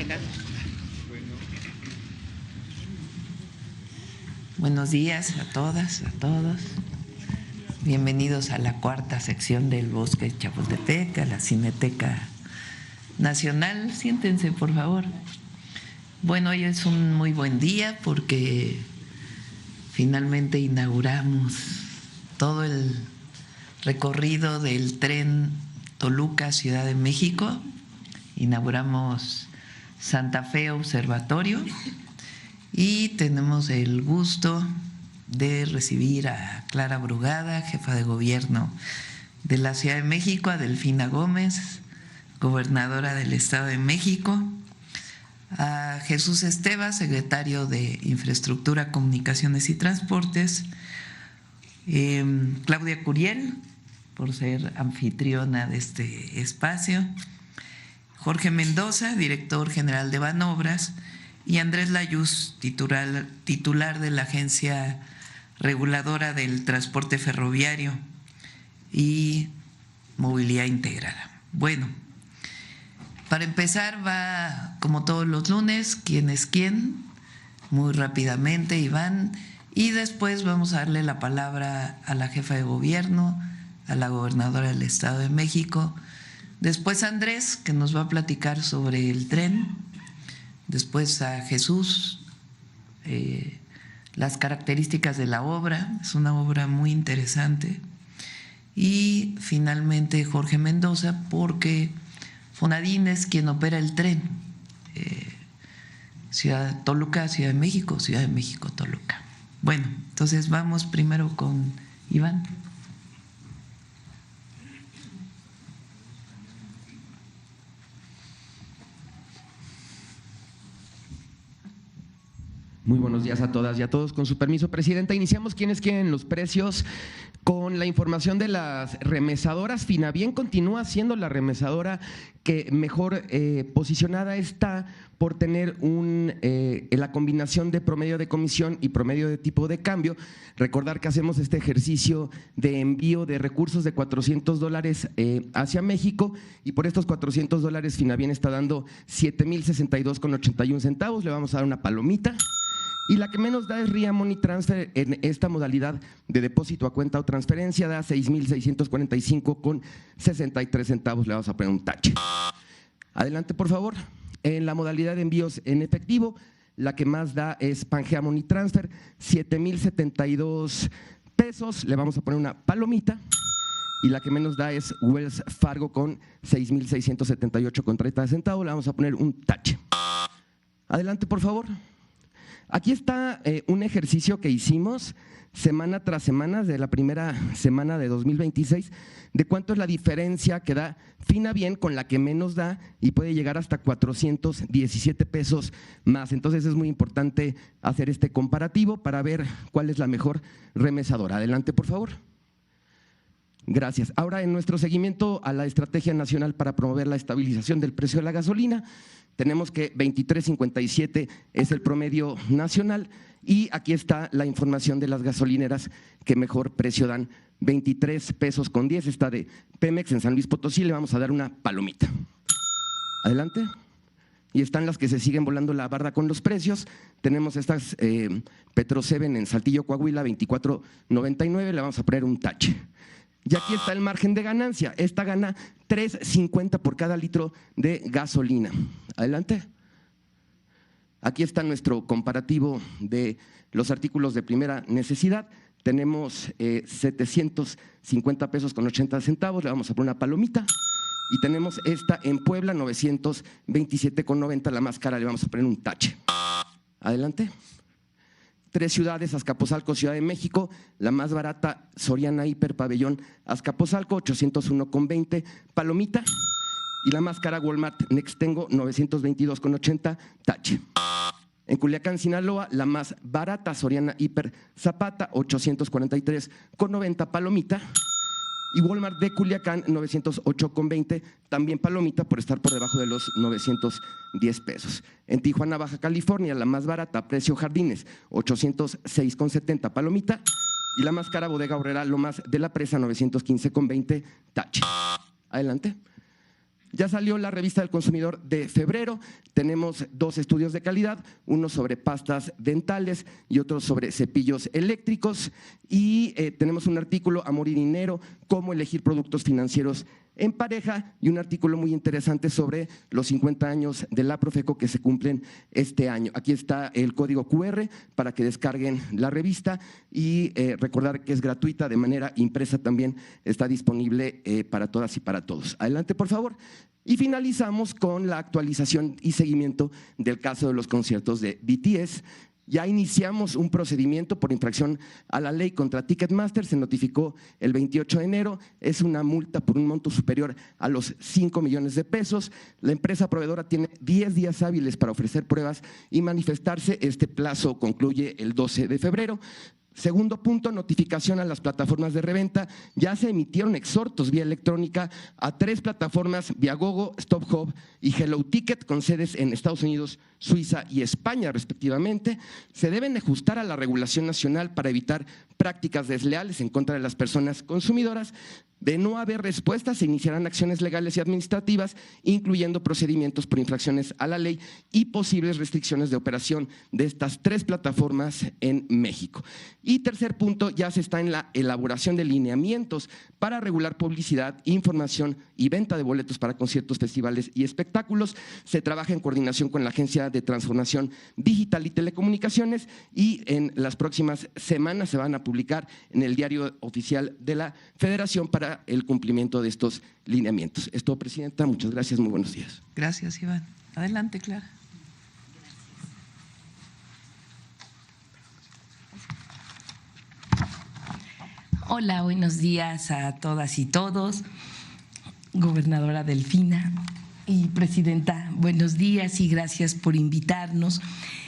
platicar. Buenos días a todas, a todos. Bienvenidos a la cuarta sección del Bosque de Chapultepec, a la Cineteca Nacional. Siéntense, por favor. Bueno, hoy es un muy buen día porque finalmente inauguramos todo el recorrido del tren Toluca-Ciudad de México. Inauguramos Santa Fe Observatorio y tenemos el gusto de recibir a Clara Brugada, jefa de gobierno de la Ciudad de México, a Delfina Gómez, gobernadora del Estado de México, a Jesús Esteva, secretario de Infraestructura, Comunicaciones y Transportes, Claudia Curiel, por ser anfitriona de este espacio, Jorge Mendoza, director general de Banobras, y Andrés Layuz, titular de la Agencia Reguladora del Transporte Ferroviario y Movilidad Integrada. Bueno, para empezar va, como todos los lunes, ¿quién es quién? Muy rápidamente, Iván, y después vamos a darle la palabra a la jefa de gobierno, a la gobernadora del Estado de México, después a Andrés, que nos va a platicar sobre el tren, después a Jesús, las características de la obra, es una obra muy interesante, y finalmente Jorge Mendoza, porque Fonadín es quien opera el tren, Ciudad Toluca, Ciudad de México, Toluca. Bueno, entonces vamos primero con Iván. Muy buenos días a todas y a todos. Con su permiso, Presidenta, iniciamos quienes quieren los precios con la información de las remesadoras. Finabien continúa siendo la remesadora que mejor posicionada está por tener la combinación de promedio de comisión y promedio de tipo de cambio. Recordar que hacemos este ejercicio de envío de recursos de $400 hacia México, y por estos $400 Finabien está dando 7,062,81 centavos. Le vamos a dar una palomita. Y la que menos da es RIA Money Transfer en esta modalidad de depósito a cuenta o transferencia, da 6,645,63 centavos. Le vamos a poner un tache. Adelante, por favor. En la modalidad de envíos en efectivo, la que más da es Pangea Money Transfer, 7,072 pesos. Le vamos a poner una palomita. Y la que menos da es Wells Fargo con 6,678,30 centavos. Le vamos a poner un tache. Adelante, por favor. Aquí está un ejercicio que hicimos semana tras semana, de la primera semana de 2026, de cuánto es la diferencia que da Finabien con la que menos da, y puede llegar hasta 417 pesos más. Entonces es muy importante hacer este comparativo para ver cuál es la mejor remesadora. Adelante, por favor. Gracias. Ahora, en nuestro seguimiento a la Estrategia Nacional para promover la estabilización del precio de la gasolina, tenemos que 23.57 es el promedio nacional, y aquí está la información de las gasolineras que mejor precio dan. 23 pesos con 10 está de Pemex en San Luis Potosí. Le vamos a dar una palomita. Adelante. Y están las que se siguen volando la barda con los precios. Tenemos estas Petro 7 en Saltillo, Coahuila, 24.99. Le vamos a poner un tache. Y aquí está el margen de ganancia. Esta gana 3.50 por cada litro de gasolina. Adelante. Aquí está nuestro comparativo de los artículos de primera necesidad. Tenemos 750 pesos con 80 centavos. Le vamos a poner una palomita. Y tenemos esta en Puebla, 927,90, la más cara. Le vamos a poner un tache. Adelante. 3 ciudades, Azcapotzalco, Ciudad de México, la más barata, Soriana Hiper Pabellón Azcapotzalco, 801,20, palomita, y la más cara, Walmart Nextengo, 922,80, tache. En Culiacán, Sinaloa, la más barata, Soriana Hiper Zapata, 843,90, palomita, y Walmart de Culiacán, 908,20, también palomita por estar por debajo de los 910 pesos. En Tijuana, Baja California, la más barata, Precio Jardines, 806,70, palomita, y la más cara, Bodega Aurrera Lomas de la Presa, 915,20, tache. Adelante. Ya salió la revista del consumidor de febrero, tenemos 2 estudios de calidad, uno sobre pastas dentales y otro sobre cepillos eléctricos, y tenemos un artículo, Amor y Dinero, cómo elegir productos financieros en pareja, y un artículo muy interesante sobre los 50 años de la Profeco que se cumplen este año. Aquí está el código QR para que descarguen la revista, y recordar que es gratuita, de manera impresa también está disponible para todas y para todos. Adelante, por favor. Y finalizamos con la actualización y seguimiento del caso de los conciertos de BTS. Ya iniciamos un procedimiento por infracción a la ley contra Ticketmaster, se notificó el 28 de enero, es una multa por un monto superior a los 5 millones de pesos. La empresa proveedora tiene 10 días hábiles para ofrecer pruebas y manifestarse. Este plazo concluye el 12 de febrero. Segundo punto, notificación a las plataformas de reventa. Ya se emitieron exhortos vía electrónica a 3 plataformas, Viagogo, StopHub y Hello Ticket, con sedes en Estados Unidos, Suiza y España, respectivamente. Se deben ajustar a la regulación nacional para evitar prácticas desleales en contra de las personas consumidoras. De no haber respuesta, se iniciarán acciones legales y administrativas, incluyendo procedimientos por infracciones a la ley y posibles restricciones de operación de estas 3 plataformas en México. Y tercer punto, ya se está en la elaboración de lineamientos para regular publicidad, información y venta de boletos para conciertos, festivales y espectáculos. Se trabaja en coordinación con la Agencia de Transformación Digital y Telecomunicaciones, y en las próximas semanas se van a publicar en el Diario Oficial de la Federación para el cumplimiento de estos lineamientos. Es todo, Presidenta. Muchas gracias. Muy buenos días. Gracias, Iván. Adelante, Clara. Hola, buenos días a todas y todos. Gobernadora Delfina y Presidenta, buenos días y gracias por invitarnos.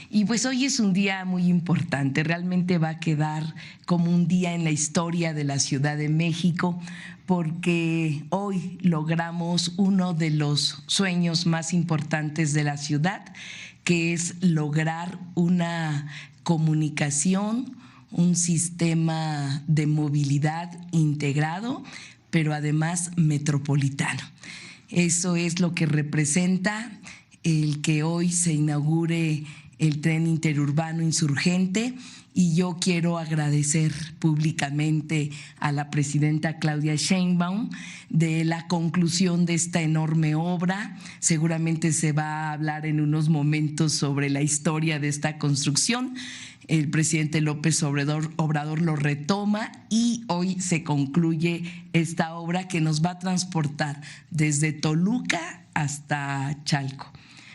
Y pues hoy es un día muy importante, realmente va a quedar como un día en la historia de la Ciudad de México, porque hoy logramos uno de los sueños más importantes de la ciudad, que es lograr una comunicación, un sistema de movilidad integrado, pero además metropolitano. Eso es lo que representa el que hoy se inaugure el tren interurbano insurgente, y yo quiero agradecer públicamente a la presidenta Claudia Sheinbaum de la conclusión de esta enorme obra. Seguramente se va a hablar en unos momentos sobre la historia de esta construcción. El presidente López Obrador lo retoma y hoy se concluye esta obra que nos va a transportar desde Toluca hasta Chalco.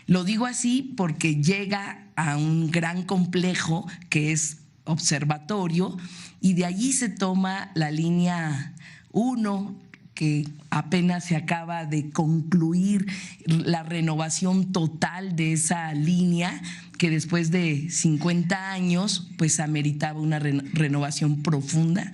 Lo digo así porque llega a un gran complejo que es observatorio, y de allí se toma la línea 1, que apenas se acaba de concluir la renovación total de esa línea, que después de 50 años pues ameritaba una renovación profunda.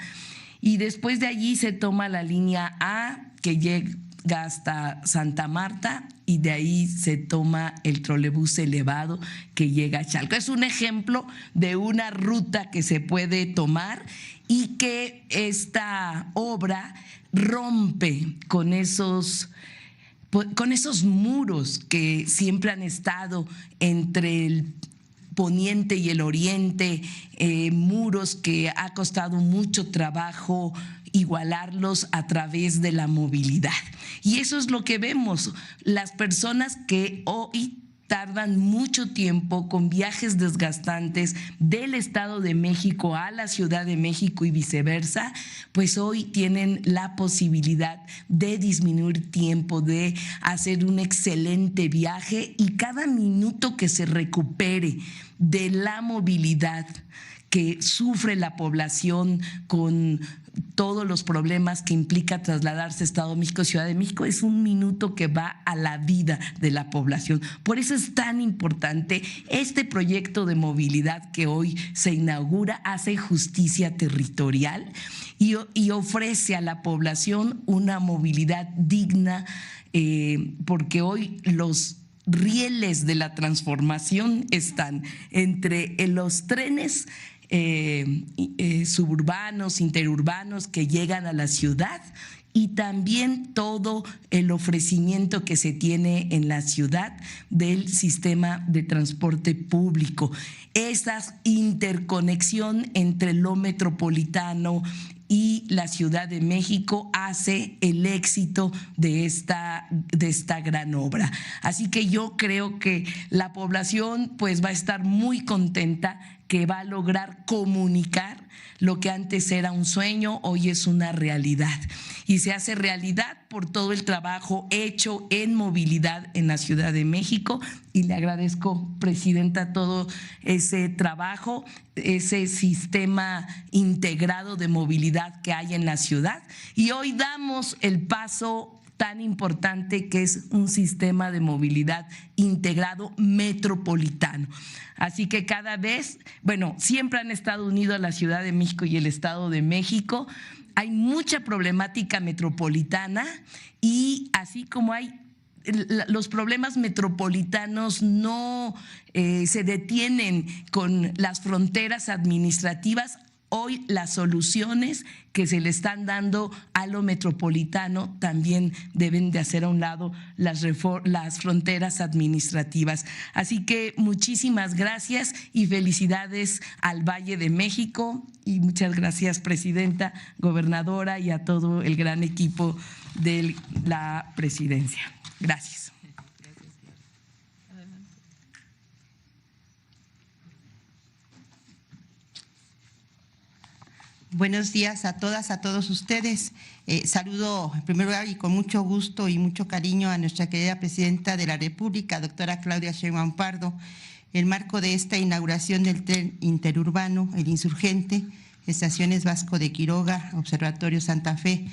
Y después de allí se toma la línea A, que llega hasta Santa Marta, y de ahí se toma el trolebús elevado que llega a Chalco. Es un ejemplo de una ruta que se puede tomar y que esta obra rompe con esos muros que siempre han estado entre el poniente y el oriente, muros que ha costado mucho trabajo igualarlos a través de la movilidad. Y eso es lo que vemos, las personas que hoy tardan mucho tiempo con viajes desgastantes del Estado de México a la Ciudad de México y viceversa, pues hoy tienen la posibilidad de disminuir tiempo, de hacer un excelente viaje, y cada minuto que se recupere de la movilidad que sufre la población con todos los problemas que implica trasladarse Estado de México, Ciudad de México, es un minuto que va a la vida de la población. Por eso es tan importante este proyecto de movilidad que hoy se inaugura. Hace justicia territorial y ofrece a la población una movilidad digna, porque hoy los rieles de la transformación están entre los trenes suburbanos, interurbanos que llegan a la ciudad, y también todo el ofrecimiento que se tiene en la ciudad del sistema de transporte público. Esa interconexión entre lo metropolitano y la Ciudad de México hace el éxito de esta gran obra. Así que yo creo que la población pues va a estar muy contenta, que va a lograr comunicar lo que antes era un sueño, hoy es una realidad. Y se hace realidad por todo el trabajo hecho en movilidad en la Ciudad de México. Y le agradezco, Presidenta, todo ese trabajo, ese sistema integrado de movilidad que hay en la ciudad. Y hoy damos el paso tan importante que es un sistema de movilidad integrado metropolitano. Así que cada vez, bueno, siempre han estado unidos la Ciudad de México y el Estado de México. Hay mucha problemática metropolitana y así como hay los problemas metropolitanos no se detienen con las fronteras administrativas. Hoy las soluciones que se le están dando a lo metropolitano también deben de hacer a un lado las fronteras administrativas. Así que muchísimas gracias y felicidades al Valle de México y muchas gracias, Presidenta, Gobernadora y a todo el gran equipo de la Presidencia. Gracias. Buenos días a todas, a todos ustedes. Saludo en primer lugar y con mucho gusto y mucho cariño a nuestra querida Presidenta de la República, doctora Claudia Sheinbaum Pardo, en marco de esta inauguración del tren interurbano, el Insurgente, Estaciones Vasco de Quiroga, Observatorio Santa Fe.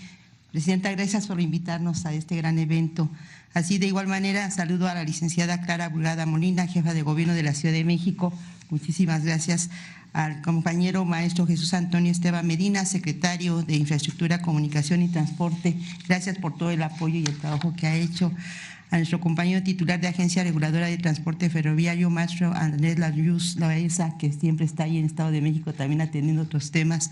Presidenta, gracias por invitarnos a este gran evento. Así, de igual manera, saludo a la licenciada Clara Burgada Molina, jefa de Gobierno de la Ciudad de México. Muchísimas gracias. Al compañero maestro Jesús Antonio Esteban Medina, secretario de Infraestructura, Comunicación y Transporte. Gracias por todo el apoyo y el trabajo que ha hecho. A nuestro compañero titular de Agencia Reguladora de Transporte Ferroviario, maestro Andrés Layuz Loaiza, que siempre está ahí en el Estado de México también atendiendo otros temas.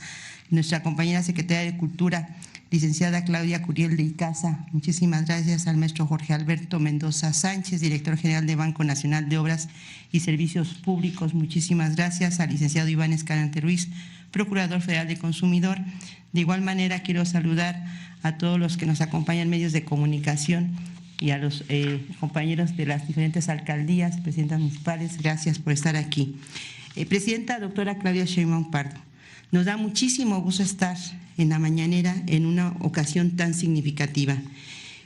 Nuestra compañera secretaria de Cultura, licenciada Claudia Curiel de Icaza. Muchísimas gracias al maestro Jorge Alberto Mendoza Sánchez, director general de Banco Nacional de Obras y Servicios Públicos. Muchísimas gracias al licenciado Iván Escalante Ruiz, procurador federal de Consumidor. De igual manera quiero saludar a todos los que nos acompañan en medios de comunicación y a los compañeros de las diferentes alcaldías, presidentas municipales. Gracias por estar aquí. Presidenta doctora Claudia Sheinbaum Pardo, nos da muchísimo gusto estar en la mañanera en una ocasión tan significativa.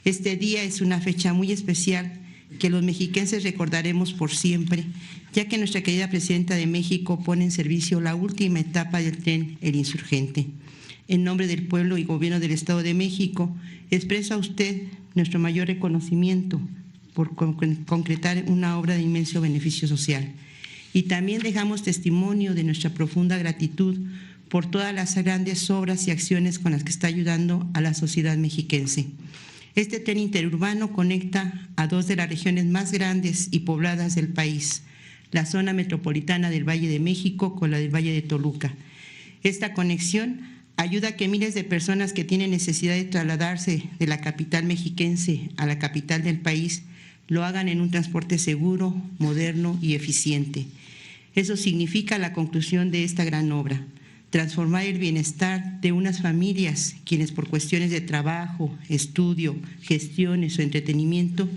Este día es una fecha muy especial que los mexiquenses recordaremos por siempre, ya que nuestra querida Presidenta de México pone en servicio la última etapa del tren El Insurgente. En nombre del pueblo y gobierno del Estado de México, expresa a usted nuestro mayor reconocimiento por concretar una obra de inmenso beneficio social. Y también dejamos testimonio de nuestra profunda gratitud por todas las grandes obras y acciones con las que está ayudando a la sociedad mexiquense. Este tren interurbano conecta a dos de las regiones más grandes y pobladas del país, la zona metropolitana del Valle de México con la del Valle de Toluca. Esta conexión ayuda a que miles de personas que tienen necesidad de trasladarse de la capital mexiquense a la capital del país lo hagan en un transporte seguro, moderno y eficiente. Eso significa la conclusión de esta gran obra, transformar el bienestar de unas familias quienes por cuestiones de trabajo, estudio, gestiones o entretenimiento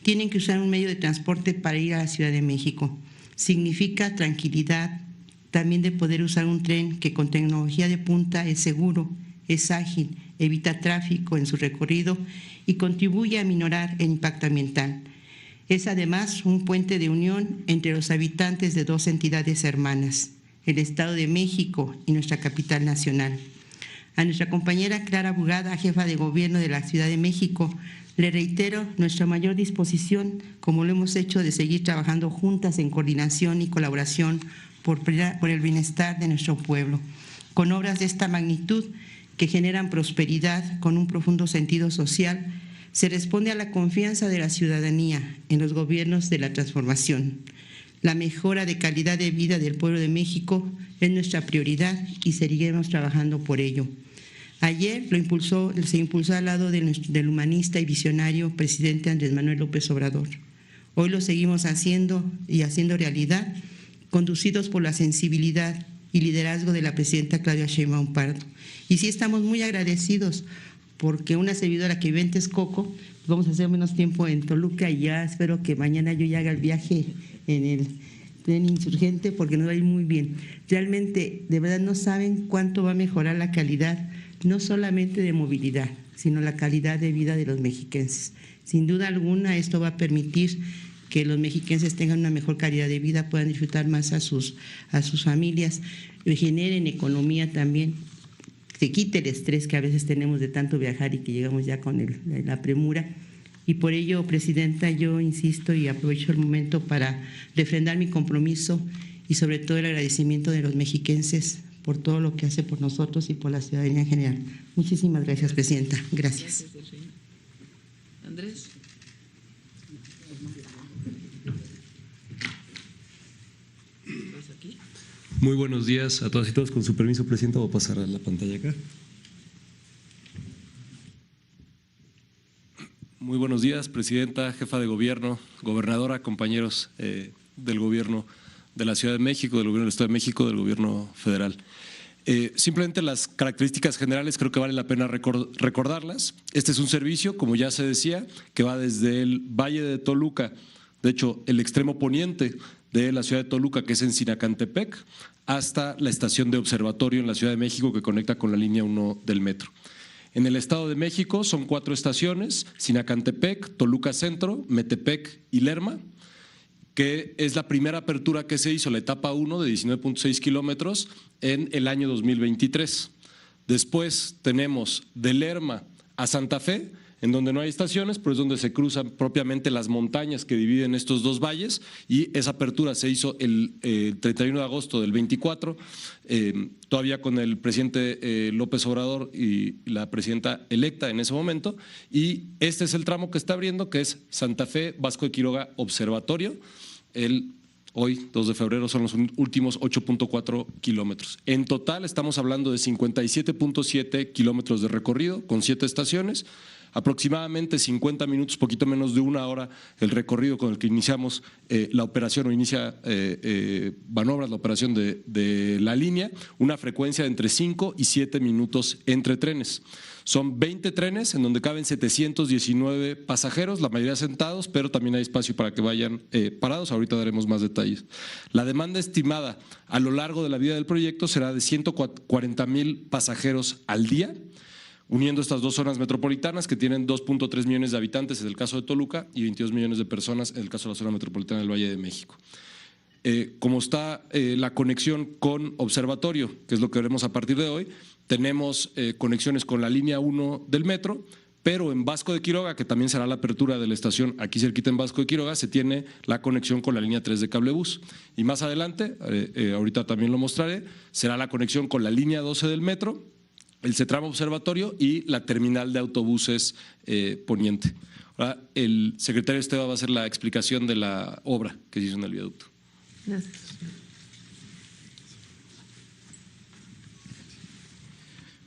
tienen que usar un medio de transporte para ir a la Ciudad de México. Significa tranquilidad, también de poder usar un tren que con tecnología de punta es seguro, es ágil, evita tráfico en su recorrido y contribuye a minorar el impacto ambiental. Es además un puente de unión entre los habitantes de dos entidades hermanas, el Estado de México y nuestra capital nacional. A nuestra compañera Clara Burgada, jefa de Gobierno de la Ciudad de México, le reitero nuestra mayor disposición, como lo hemos hecho, de seguir trabajando juntas en coordinación y colaboración por el bienestar de nuestro pueblo, con obras de esta magnitud que generan prosperidad con un profundo sentido social. Se responde a la confianza de la ciudadanía en los gobiernos de la transformación. La mejora de calidad de vida del pueblo de México es nuestra prioridad y seguiremos trabajando por ello. Ayer se impulsó al lado del humanista y visionario presidente Andrés Manuel López Obrador. Hoy lo seguimos haciendo y haciendo realidad, conducidos por la sensibilidad y liderazgo de la presidenta Claudia Sheinbaum Pardo. Y sí estamos muy agradecidos porque una servidora que vive en Texcoco, vamos a hacer menos tiempo en Toluca y ya espero que mañana yo ya haga el viaje en el tren insurgente porque nos va a ir muy bien. Realmente, de verdad no saben cuánto va a mejorar la calidad, no solamente de movilidad, sino la calidad de vida de los mexiquenses. Sin duda alguna esto va a permitir que los mexiquenses tengan una mejor calidad de vida, puedan disfrutar más a sus familias, generen economía también, se quite el estrés que a veces tenemos de tanto viajar y que llegamos ya con la premura. Y por ello, Presidenta, yo insisto y aprovecho el momento para refrendar mi compromiso y sobre todo el agradecimiento de los mexiquenses por todo lo que hace por nosotros y por la ciudadanía en general. Muchísimas gracias, Presidenta. Gracias. Andrés. Muy buenos días a todas y todos. Con su permiso, Presidenta, voy a pasar a la pantalla acá. Muy buenos días, Presidenta, Jefa de Gobierno, Gobernadora, compañeros del Gobierno de la Ciudad de México, del Gobierno del Estado de México, del Gobierno Federal. Simplemente las características generales creo que vale la pena recordarlas. Este es un servicio, como ya se decía, que va desde el Valle de Toluca, de hecho el extremo poniente de la ciudad de Toluca, que es en Sinacantepec, hasta la estación de observatorio en la Ciudad de México que conecta con la línea 1 del metro. En el Estado de México son 4 estaciones: Sinacantepec, Toluca Centro, Metepec y Lerma, que es la primera apertura que se hizo, la etapa 1 de 19.6 kilómetros en el año 2023. Después tenemos de Lerma a Santa Fe, en donde no hay estaciones, pero es donde se cruzan propiamente las montañas que dividen estos dos valles, y esa apertura se hizo el 31 de agosto del 24, todavía con el presidente López Obrador y la presidenta electa en ese momento, y este es el tramo que está abriendo, que es Santa Fe, Vasco de Quiroga, Observatorio. Hoy, 2 de febrero, son los últimos 8.4 kilómetros. En total estamos hablando de 57.7 kilómetros de recorrido con 7 estaciones, aproximadamente 50 minutos, poquito menos de una hora el recorrido con el que iniciamos la operación o inicia Banobras, la operación de la línea, una frecuencia de entre 5 y 7 minutos entre trenes. Son 20 trenes en donde caben 719 pasajeros, la mayoría sentados, pero también hay espacio para que vayan parados. Ahorita daremos más detalles. La demanda estimada a lo largo de la vida del proyecto será de 140,000 pasajeros al día, uniendo estas dos zonas metropolitanas que tienen 2.3 millones de habitantes en el caso de Toluca y 22 millones de personas en el caso de la zona metropolitana del Valle de México. Como está la conexión con Observatorio, que es lo que veremos a partir de hoy, tenemos conexiones con la línea 1 del metro, pero en Vasco de Quiroga, que también será la apertura de la estación aquí cerquita en Vasco de Quiroga, se tiene la conexión con la línea 3 de Cablebús. Y más adelante, ahorita también lo mostraré, será la conexión con la línea 12 del metro, el CETRAM Observatorio y la terminal de autobuses poniente. Ahora, el secretario Esteban va a hacer la explicación de la obra que se hizo en el viaducto. Gracias.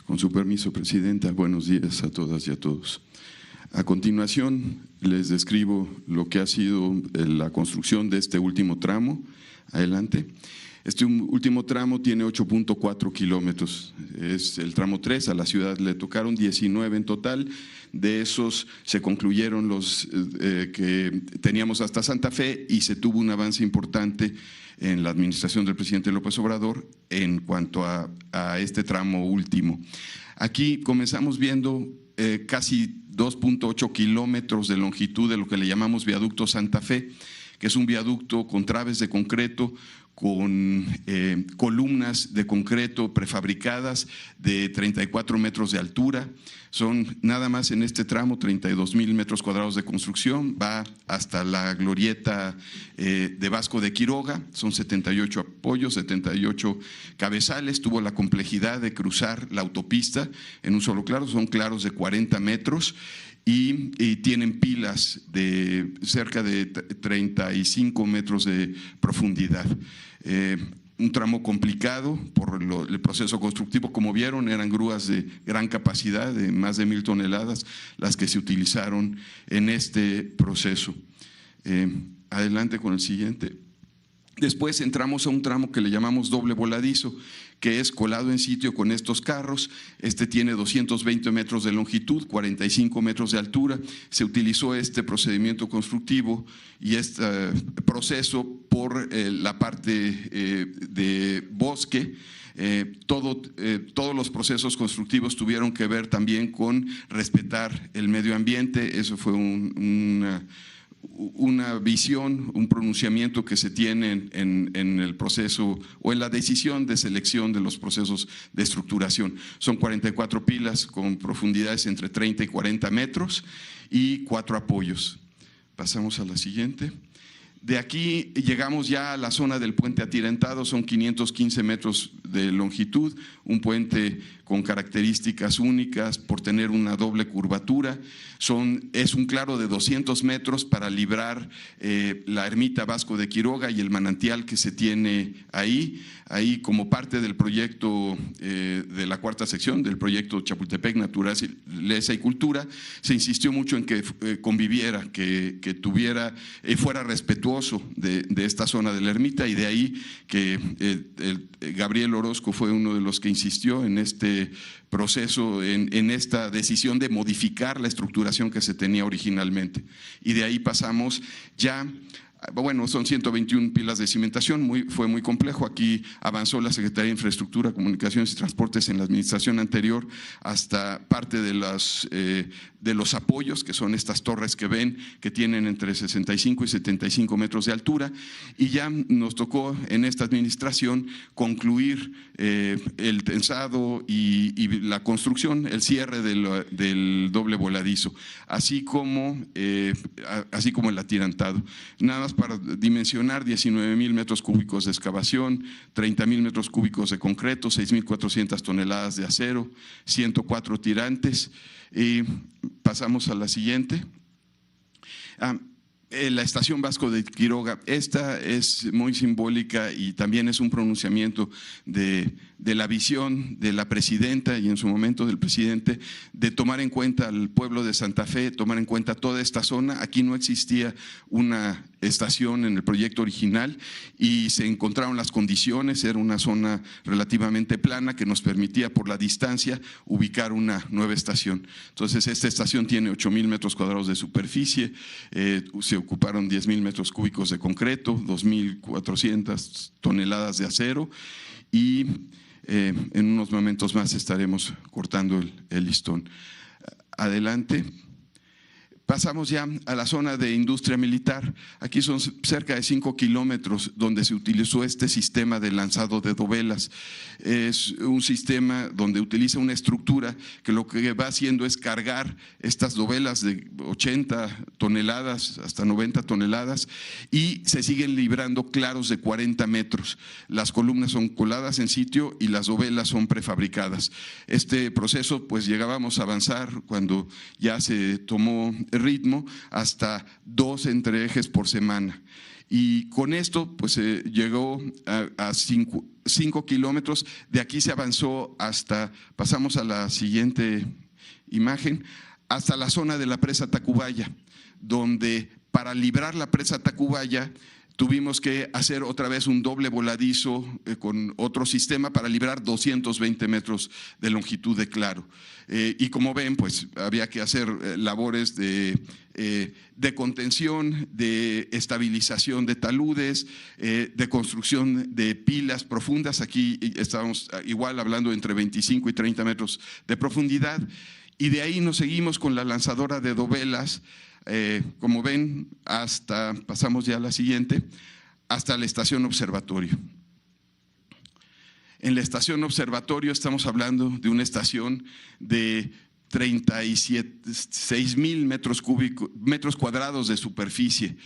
Con su permiso, Presidenta, buenos días a todas y a todos. A continuación, les describo lo que ha sido la construcción de este último tramo. Adelante. Este último tramo tiene 8.4 kilómetros, es el tramo 3, a la ciudad le tocaron 19 en total, de esos se concluyeron los que teníamos hasta Santa Fe y se tuvo un avance importante en la administración del presidente López Obrador en cuanto a este tramo último. Aquí comenzamos viendo casi 2.8 kilómetros de longitud de lo que le llamamos viaducto Santa Fe, que es un viaducto con traves de concreto, con columnas de concreto prefabricadas de 34 metros de altura. Son nada más en este tramo 32,000 metros cuadrados de construcción, va hasta la glorieta de Vasco de Quiroga, son 78 apoyos, 78 cabezales, tuvo la complejidad de cruzar la autopista en un solo claro, son claros de 40 metros. Y tienen pilas de cerca de 35 metros de profundidad. un tramo complicado por el proceso constructivo. Como vieron, eran grúas de gran capacidad, de más de 1,000 toneladas, las que se utilizaron en este proceso. Adelante con el siguiente. Después entramos a un tramo que le llamamos doble voladizo, que es colado en sitio con estos carros. Este tiene 220 metros de longitud, 45 metros de altura. Se utilizó este procedimiento constructivo y este proceso por la parte de bosque. Todos los procesos constructivos tuvieron que ver también con respetar el medio ambiente. Eso fue una visión, un pronunciamiento que se tiene en el proceso o en la decisión de selección de los procesos de estructuración. Son 44 pilas con profundidades entre 30 y 40 metros y 4 apoyos. Pasamos a la siguiente. De aquí llegamos ya a la zona del puente atirantado, son 515 metros de longitud, un puente con características únicas por tener una doble curvatura. Es un claro de 200 metros para librar la ermita Vasco de Quiroga y el manantial que se tiene ahí. Ahí, como parte del proyecto de la cuarta sección, del proyecto Chapultepec Naturaleza y Cultura, se insistió mucho en que conviviera, que tuviera, fuera respetuoso de esta zona de la ermita, y de ahí que Gabriel Orozco fue uno de los que insistió en este proceso, en esta decisión de modificar la estructuración que se tenía originalmente. Y de ahí pasamos ya. Bueno, son 121 pilas de cimentación, fue muy complejo. Aquí avanzó la Secretaría de Infraestructura, Comunicaciones y Transportes en la administración anterior hasta parte de los apoyos, que son estas torres que ven, que tienen entre 65 y 75 metros de altura, y ya nos tocó en esta administración concluir el tensado y la construcción, el cierre del doble voladizo, así como el atirantado. Nada más para dimensionar: 19,000 metros cúbicos de excavación, 30,000 metros cúbicos de concreto, 6,400 toneladas de acero, 104 tirantes. Y pasamos a la siguiente. La estación Vasco de Quiroga, esta es muy simbólica y también es un pronunciamiento de la visión de la presidenta y en su momento del presidente de tomar en cuenta al pueblo de Santa Fe, tomar en cuenta toda esta zona. Aquí no existía una estación en el proyecto original y se encontraron las condiciones. Era una zona relativamente plana que nos permitía, por la distancia, ubicar una nueva estación. Entonces, esta estación tiene 8,000 metros cuadrados de superficie, se ocuparon 10,000 metros cúbicos de concreto, 2,400 toneladas de acero, y en unos momentos más estaremos cortando el listón. Adelante. Pasamos ya a la zona de industria militar. Aquí son cerca de 5 kilómetros donde se utilizó este sistema de lanzado de dovelas. Es un sistema donde utiliza una estructura que lo que va haciendo es cargar estas dovelas de 80 toneladas hasta 90 toneladas y se siguen librando claros de 40 metros. Las columnas son coladas en sitio y las dovelas son prefabricadas. Este proceso, pues llegábamos a avanzar cuando ya se tomó ritmo hasta 2 entreejes por semana, y con esto pues llegó a 5 kilómetros. De aquí se avanzó hasta, pasamos a la siguiente imagen, hasta la zona de la presa Tacubaya, donde para librar la presa Tacubaya tuvimos que hacer otra vez un doble voladizo con otro sistema para librar 220 metros de longitud de claro. Y como ven, pues había que hacer labores de contención, de estabilización de taludes, de construcción de pilas profundas. Aquí estábamos igual hablando entre 25 y 30 metros de profundidad. Y de ahí nos seguimos con la lanzadora de dovelas. Como ven, pasamos ya a la siguiente, hasta la estación observatorio. En la estación observatorio estamos hablando de una estación de 36,000 metros cuadrados de superficie,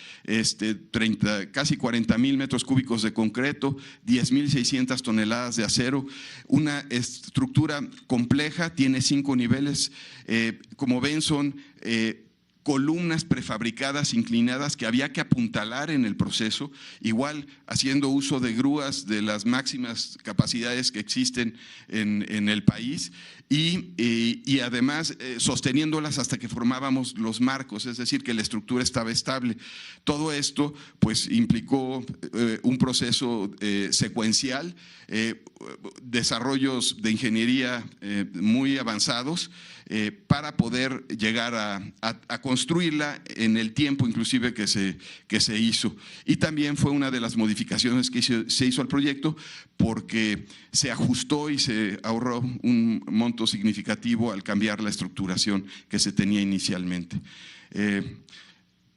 casi 40,000 metros cúbicos de concreto, 10,600 toneladas de acero, una estructura compleja, tiene 5 niveles. Como ven, son columnas prefabricadas inclinadas que había que apuntalar en el proceso, igual haciendo uso de grúas de las máximas capacidades que existen en el país y además sosteniéndolas hasta que formábamos los marcos, es decir, que la estructura estaba estable. Todo esto pues implicó un proceso secuencial, desarrollos de ingeniería muy avanzados para poder llegar a construirla en el tiempo inclusive que se hizo. Y también fue una de las modificaciones que se hizo al proyecto porque se ajustó y se ahorró un monto significativo al cambiar la estructuración que se tenía inicialmente.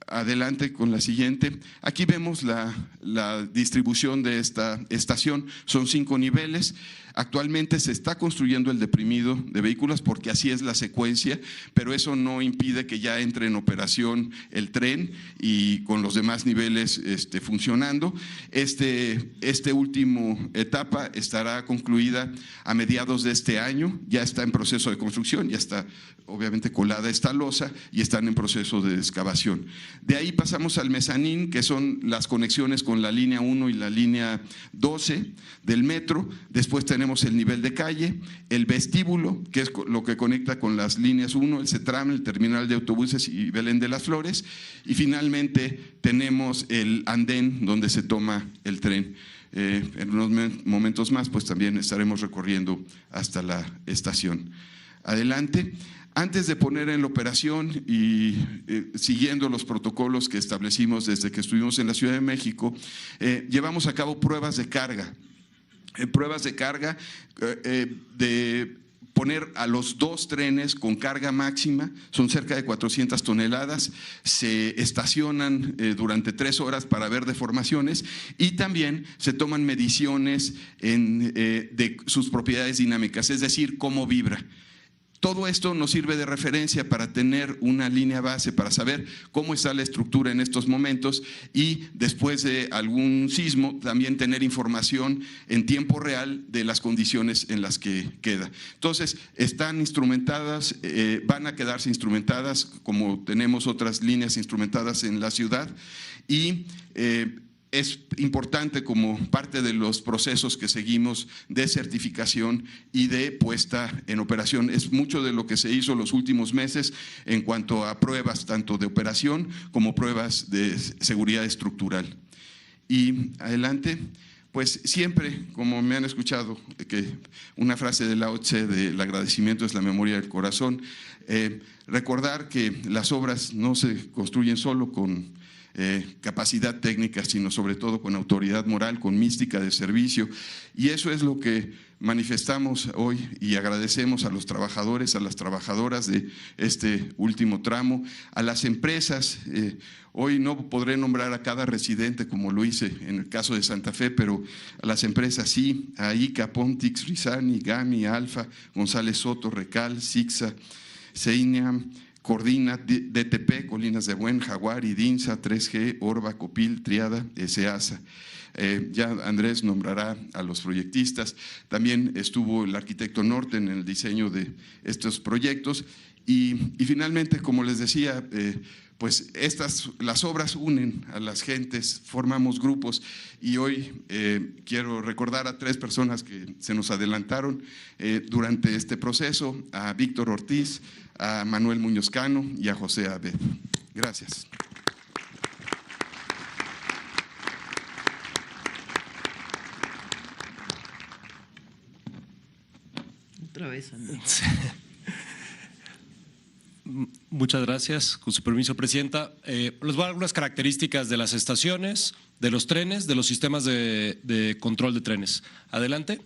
Adelante con la siguiente. Aquí vemos la distribución de esta estación. Son 5 niveles. Actualmente se está construyendo el deprimido de vehículos porque así es la secuencia, pero eso no impide que ya entre en operación el tren y con los demás niveles funcionando. Este último etapa estará concluida a mediados de este año, ya está en proceso de construcción, ya está obviamente colada esta losa y están en proceso de excavación. De ahí pasamos al mezanín, que son las conexiones con la línea 1 y la línea 12 del metro. Después tenemos el nivel de calle, el vestíbulo, que es lo que conecta con las líneas 1, el CETRAM, el terminal de autobuses y Belén de las Flores, y finalmente tenemos el andén donde se toma el tren. En unos momentos más pues también estaremos recorriendo hasta la estación. Adelante. Antes de poner en la operación y siguiendo los protocolos que establecimos desde que estuvimos en la Ciudad de México, llevamos a cabo pruebas de carga. Pruebas de carga de poner a los 2 trenes con carga máxima, son cerca de 400 toneladas, se estacionan durante 3 horas para ver deformaciones y también se toman mediciones de sus propiedades dinámicas, es decir, cómo vibra. Todo esto nos sirve de referencia para tener una línea base, para saber cómo está la estructura en estos momentos y después de algún sismo también tener información en tiempo real de las condiciones en las que queda. Entonces, están instrumentadas, van a quedarse instrumentadas como tenemos otras líneas instrumentadas en la ciudad y es importante como parte de los procesos que seguimos de certificación y de puesta en operación. Es mucho de lo que se hizo los últimos meses en cuanto a pruebas tanto de operación como pruebas de seguridad estructural. Y adelante, pues siempre, como me han escuchado, que una frase de Lao Tse del agradecimiento es la memoria del corazón, recordar que las obras no se construyen solo con capacidad técnica, sino sobre todo con autoridad moral, con mística de servicio, y eso es lo que manifestamos hoy y agradecemos a los trabajadores, a las trabajadoras de este último tramo, a las empresas. Hoy no podré nombrar a cada residente como lo hice en el caso de Santa Fe, pero a las empresas sí, a ICA, Pontix, Rizani, GAMI, Alfa, González Soto, Recal, Sixa, Seineam, Coordina, DTP, Colinas de Buen, Jaguar, IDINSA, 3G, Orba, Copil, Triada, SEASA. Ya Andrés nombrará a los proyectistas. También estuvo el arquitecto Norten en el diseño de estos proyectos. Y finalmente, como les decía, pues las obras unen a las gentes, formamos grupos y hoy quiero recordar a 3 personas que se nos adelantaron durante este proceso, a Víctor Ortiz, a Manuel Muñoz Cano y a José Abed. Gracias. Otra vez, Andrés. Muchas gracias. Con su permiso, Presidenta. Les voy a dar algunas características de las estaciones, de los trenes, de los sistemas de control de trenes. Adelante.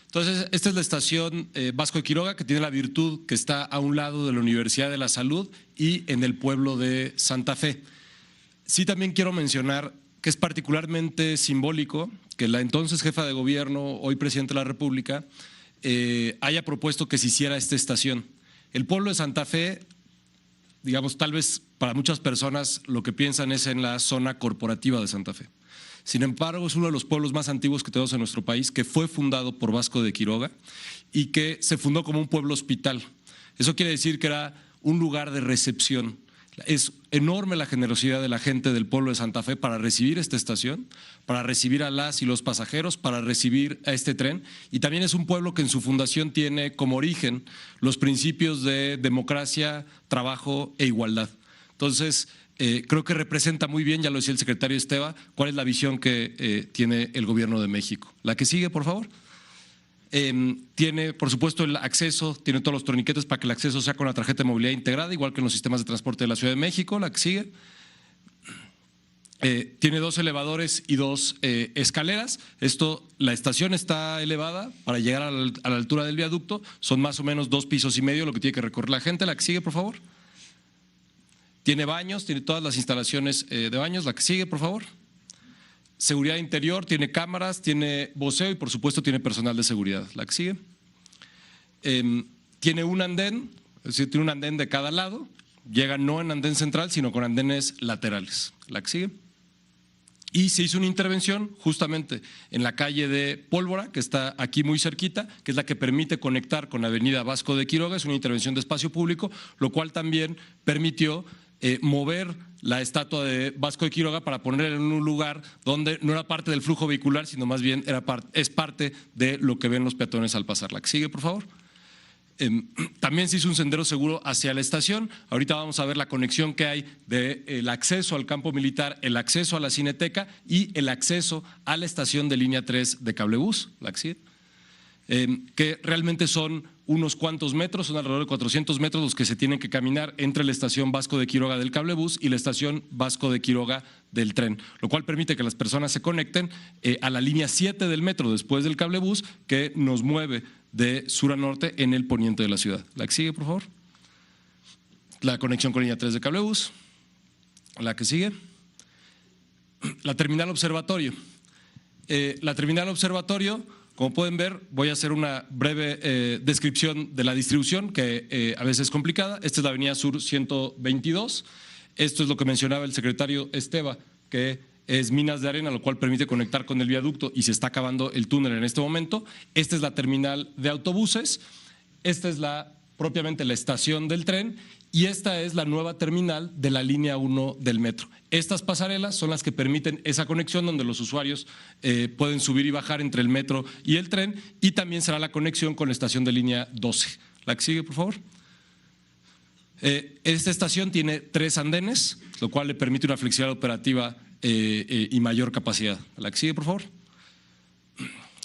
Entonces, esta es la estación Vasco de Quiroga, que tiene la virtud que está a un lado de la Universidad de la Salud y en el pueblo de Santa Fe. Sí, también quiero mencionar que es particularmente simbólico que la entonces jefa de gobierno, hoy presidente de la República, haya propuesto que se hiciera esta estación. El pueblo de Santa Fe, digamos, tal vez para muchas personas lo que piensan es en la zona corporativa de Santa Fe. Sin embargo, es uno de los pueblos más antiguos que tenemos en nuestro país, que fue fundado por Vasco de Quiroga y que se fundó como un pueblo hospital. Eso quiere decir que era un lugar de recepción. Es enorme la generosidad de la gente del pueblo de Santa Fe para recibir esta estación, para recibir a las y los pasajeros, para recibir a este tren. Y también es un pueblo que en su fundación tiene como origen los principios de democracia, trabajo e igualdad. Entonces, creo que representa muy bien, ya lo decía el secretario Esteva, cuál es la visión que tiene el Gobierno de México. La que sigue, por favor. Tiene, por supuesto, el acceso, tiene todos los torniquetes para que el acceso sea con la tarjeta de movilidad integrada, igual que en los sistemas de transporte de la Ciudad de México. La que sigue. Tiene 2 elevadores y 2 escaleras. La estación está elevada para llegar a la altura del viaducto. Son más o menos 2,5 pisos lo que tiene que recorrer la gente. La que sigue, por favor. Tiene baños, tiene todas las instalaciones de baños. La que sigue, por favor. Seguridad interior, tiene cámaras, tiene voceo y por supuesto tiene personal de seguridad. La que sigue. Tiene un andén, es decir, tiene un andén de cada lado. Llega no en andén central, sino con andenes laterales. La que sigue. Y se hizo una intervención justamente en la calle de Pólvora, que está aquí muy cerquita, que es la que permite conectar con la avenida Vasco de Quiroga. Es una intervención de espacio público, lo cual también permitió mover la estatua de Vasco de Quiroga para ponerla en un lugar donde no era parte del flujo vehicular, sino más bien es parte de lo que ven los peatones al pasar. La que sigue, por favor. También se hizo un sendero seguro hacia la estación. Ahorita vamos a ver la conexión que hay del acceso al campo militar, el acceso a la Cineteca y el acceso a la estación de línea 3 de cablebús, la que sigue. Que realmente son unos cuantos metros, son alrededor de 400 metros los que se tienen que caminar entre la estación Vasco de Quiroga del cablebús y la estación Vasco de Quiroga del tren, lo cual permite que las personas se conecten a la línea 7 del metro después del cablebús, que nos mueve de sur a norte en el poniente de la ciudad. La que sigue, por favor. La conexión con línea 3 de cablebús. La que sigue. La terminal observatorio. La terminal observatorio, como pueden ver, voy a hacer una breve descripción de la distribución, que a veces es complicada. Esta es la avenida Sur 122. Esto es lo que mencionaba el secretario Esteva, que es Minas de Arena, lo cual permite conectar con el viaducto y se está acabando el túnel en este momento. Esta es la terminal de autobuses. Esta es propiamente la estación del tren y esta es la nueva terminal de la línea 1 del metro. Estas pasarelas son las que permiten esa conexión donde los usuarios pueden subir y bajar entre el metro y el tren, y también será la conexión con la estación de línea 12. La que sigue, por favor. Esta estación tiene 3 andenes, lo cual le permite una flexibilidad operativa y mayor capacidad. La que sigue, por favor.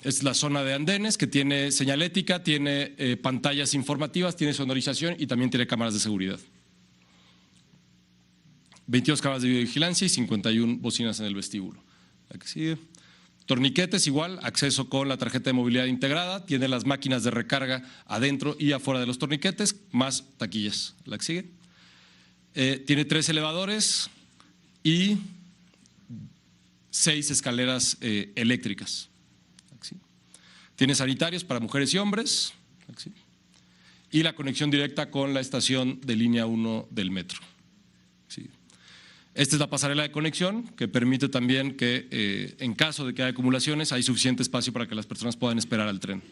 Es la zona de andenes que tiene señalética, tiene pantallas informativas, tiene sonorización y también tiene cámaras de seguridad. 22 cámaras de videovigilancia y 51 bocinas en el vestíbulo. La que sigue. Torniquetes igual, acceso con la tarjeta de movilidad integrada, tiene las máquinas de recarga adentro y afuera de los torniquetes, más taquillas. La que sigue. Tiene 3 elevadores y 6 escaleras eléctricas. Tiene sanitarios para mujeres y hombres y la conexión directa con la estación de línea 1 del metro. Esta es la pasarela de conexión que permite también que en caso de que haya acumulaciones hay suficiente espacio para que las personas puedan esperar al tren.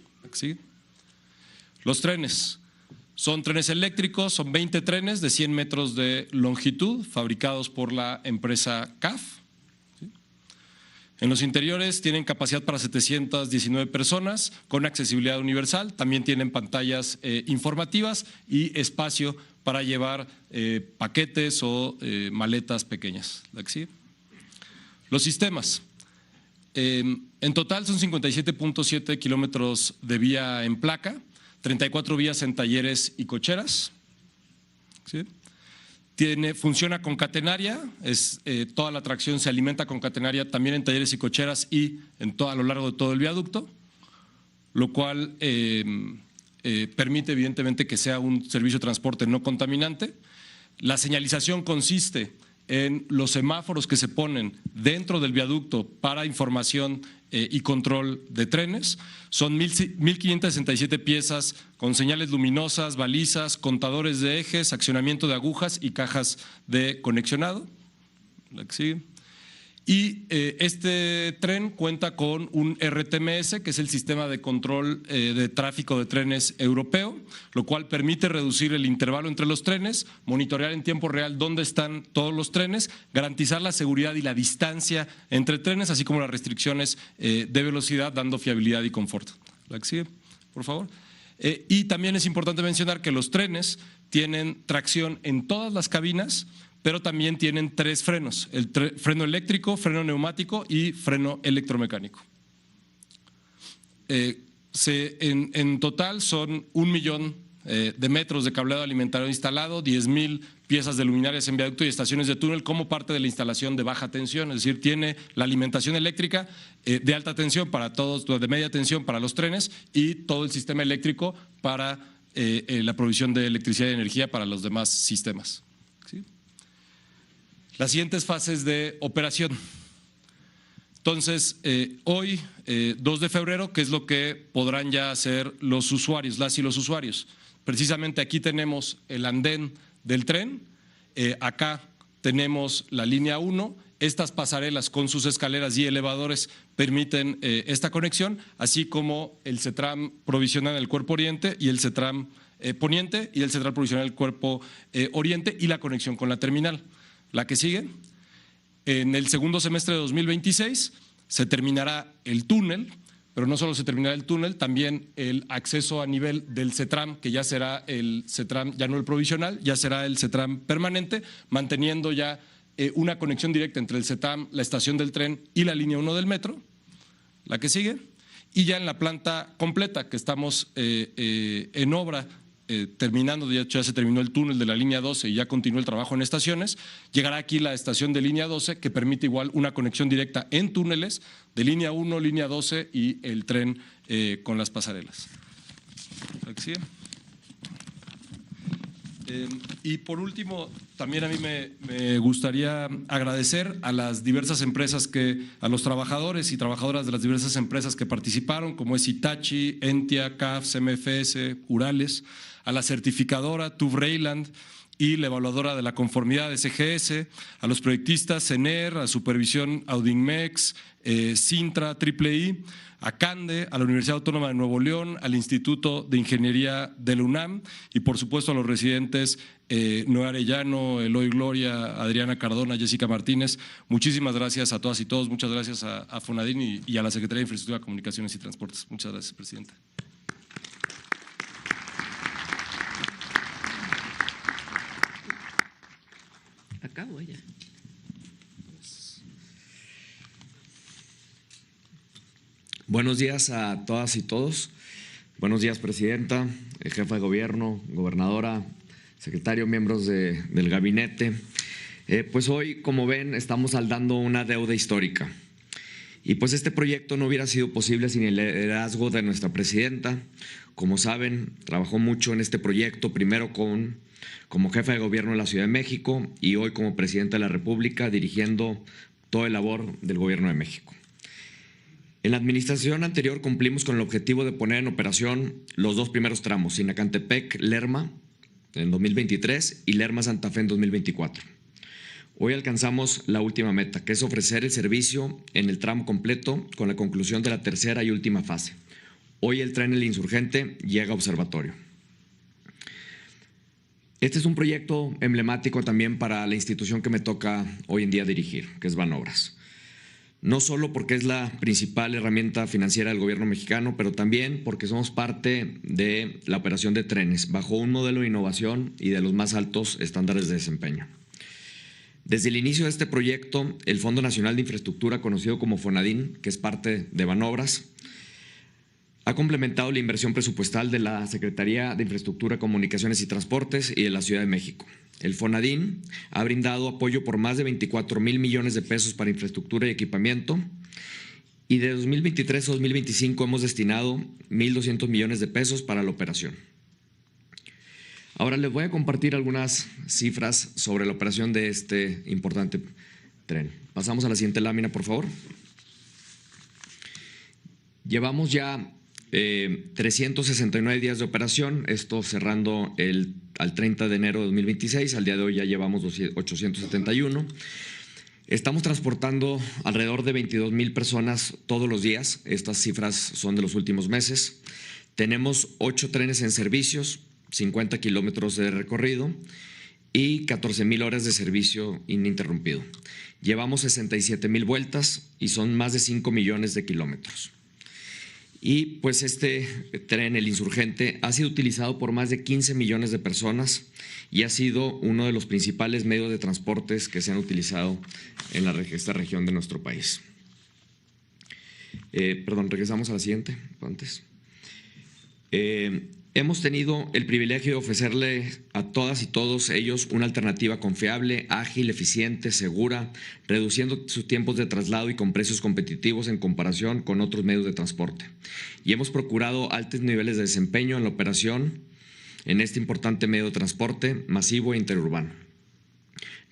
Los trenes son trenes eléctricos, son 20 trenes de 100 metros de longitud fabricados por la empresa CAF. En los interiores tienen capacidad para 719 personas con accesibilidad universal, también tienen pantallas informativas y espacio para llevar paquetes o maletas pequeñas. Los sistemas. En total son 57.7 kilómetros de vía en placa, 34 vías en talleres y cocheras. ¿Sí? Funciona con catenaria, toda la tracción se alimenta con catenaria también en talleres y cocheras y a lo largo de todo el viaducto, lo cual permite evidentemente que sea un servicio de transporte no contaminante. La señalización consiste en los semáforos que se ponen dentro del viaducto para información y control de trenes. Son 1.567 piezas con señales luminosas, balizas, contadores de ejes, accionamiento de agujas y cajas de conexionado. La que sigue. Y este tren cuenta con un RTMS, que es el sistema de control de tráfico de trenes europeo, lo cual permite reducir el intervalo entre los trenes, monitorear en tiempo real dónde están todos los trenes, garantizar la seguridad y la distancia entre trenes, así como las restricciones de velocidad, dando fiabilidad y confort. La que sigue, por favor. Y también es importante mencionar que los trenes tienen tracción en todas las cabinas, pero también tienen 3 frenos: el freno eléctrico, freno neumático y freno electromecánico. En total son 1 millón de metros de cableado alimentario instalado, 10,000 piezas de luminarias en viaducto y estaciones de túnel como parte de la instalación de baja tensión, es decir, tiene la alimentación eléctrica de alta tensión para todos, de media tensión para los trenes y todo el sistema eléctrico para la provisión de electricidad y energía para los demás sistemas. ¿Sí? Las siguientes fases de operación. Entonces, hoy, 2 de febrero, ¿qué es lo que podrán ya hacer los usuarios, las y los usuarios? Precisamente aquí tenemos el andén del tren, acá tenemos la línea 1, estas pasarelas con sus escaleras y elevadores permiten esta conexión, así como el CETRAM provisional del cuerpo oriente y el CETRAM poniente y el CETRAM provisional del cuerpo oriente y la conexión con la terminal. La que sigue, en el segundo semestre de 2026 se terminará el túnel, pero no solo se terminará el túnel, también el acceso a nivel del CETRAM, que ya será el CETRAM, ya no el provisional, ya será el CETRAM permanente, manteniendo ya una conexión directa entre el CETRAM, la estación del tren y la línea 1 del metro. La que sigue, y ya en la planta completa, que estamos en obra, terminando, de hecho ya se terminó el túnel de la línea 12 y ya continuó el trabajo en estaciones, llegará aquí la estación de línea 12 que permite igual una conexión directa en túneles de línea 1, línea 12 y el tren con las pasarelas. ¿Sí? Y por último, también a mí me gustaría agradecer a las diversas empresas a los trabajadores y trabajadoras de las diversas empresas que participaron, como es Hitachi, Entia, CAF, CMFS, Urales, a la certificadora TÜV Rheinland y la evaluadora de la conformidad SGS, a los proyectistas CENER, a Supervisión Audinmex, Sintra, III, a CANDE, a la Universidad Autónoma de Nuevo León, al Instituto de Ingeniería de la UNAM y por supuesto a los residentes Noé Arellano, Eloy Gloria, Adriana Cardona, Jessica Martínez. Muchísimas gracias a todas y todos, muchas gracias a Fonadín y a la Secretaría de Infraestructura, Comunicaciones y Transportes. Muchas gracias, Presidenta. Acabo ya. Buenos días a todas y todos. Buenos días, Presidenta, Jefa de Gobierno, Gobernadora, Secretario, miembros del gabinete. Pues hoy, como ven, estamos saldando una deuda histórica. Y pues este proyecto no hubiera sido posible sin el liderazgo de nuestra Presidenta. Como saben, trabajó mucho en este proyecto, primero como jefa de gobierno de la Ciudad de México y hoy como Presidenta de la República, dirigiendo toda la labor del Gobierno de México. En la administración anterior cumplimos con el objetivo de poner en operación los 2 primeros tramos, Sinacantepec-Lerma en 2023 y Lerma-Santa Fe en 2024. Hoy alcanzamos la última meta, que es ofrecer el servicio en el tramo completo con la conclusión de la tercera y última fase. Hoy el tren El Insurgente llega a Observatorio. Este es un proyecto emblemático también para la institución que me toca hoy en día dirigir, que es Banobras. No solo porque es la principal herramienta financiera del gobierno mexicano, pero también porque somos parte de la operación de trenes, bajo un modelo de innovación y de los más altos estándares de desempeño. Desde el inicio de este proyecto, el Fondo Nacional de Infraestructura, conocido como Fonadín, que es parte de Banobras, ha complementado la inversión presupuestal de la Secretaría de Infraestructura, Comunicaciones y Transportes y de la Ciudad de México. El Fonadín ha brindado apoyo por más de 24,000 millones de pesos para infraestructura y equipamiento y de 2023 a 2025 hemos destinado 1,200 millones de pesos para la operación. Ahora les voy a compartir algunas cifras sobre la operación de este importante tren. Pasamos a la siguiente lámina, por favor. Llevamos ya 369 días de operación, esto cerrando al 30 de enero de 2026, al día de hoy ya llevamos 871. Estamos transportando alrededor de 22,000 personas todos los días. Estas cifras son de los últimos meses. Tenemos 8 trenes en servicios, 50 kilómetros de recorrido y 14,000 horas de servicio ininterrumpido. Llevamos 67,000 vueltas y son más de 5 millones de kilómetros. Y pues este tren, el Insurgente, ha sido utilizado por más de 15 millones de personas y ha sido uno de los principales medios de transportes que se han utilizado en esta región de nuestro país. Regresamos a la siguiente, antes. Hemos tenido el privilegio de ofrecerle a todas y todos ellos una alternativa confiable, ágil, eficiente, segura, reduciendo sus tiempos de traslado y con precios competitivos en comparación con otros medios de transporte. Y hemos procurado altos niveles de desempeño en la operación en este importante medio de transporte masivo e interurbano.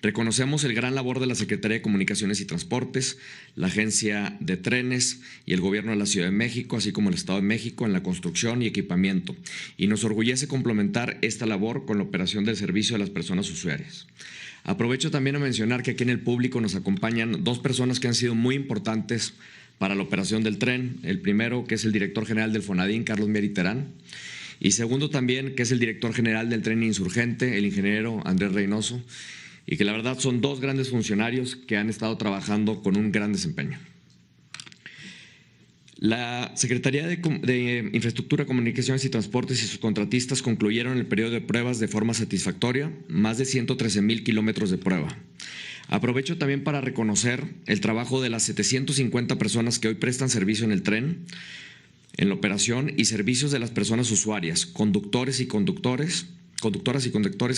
Reconocemos el gran labor de la Secretaría de Comunicaciones y Transportes, la Agencia de Trenes y el Gobierno de la Ciudad de México, así como el Estado de México en la construcción y equipamiento, y nos orgullece complementar esta labor con la operación del servicio de las personas usuarias. Aprovecho también a mencionar que aquí en el público nos acompañan 2 personas que han sido muy importantes para la operación del tren. El primero, que es el director general del Fonadín, Carlos Mier y Terán, y segundo también, que es el director general del tren Insurgente, el ingeniero Andrés Reynoso, y que la verdad son 2 grandes funcionarios que han estado trabajando con un gran desempeño. La Secretaría de Infraestructura, Comunicaciones y Transportes y sus contratistas concluyeron el periodo de pruebas de forma satisfactoria, más de 113,000 kilómetros de prueba. Aprovecho también para reconocer el trabajo de las 750 personas que hoy prestan servicio en el tren, en la operación, y servicios de las personas usuarias, conductoras y conductores,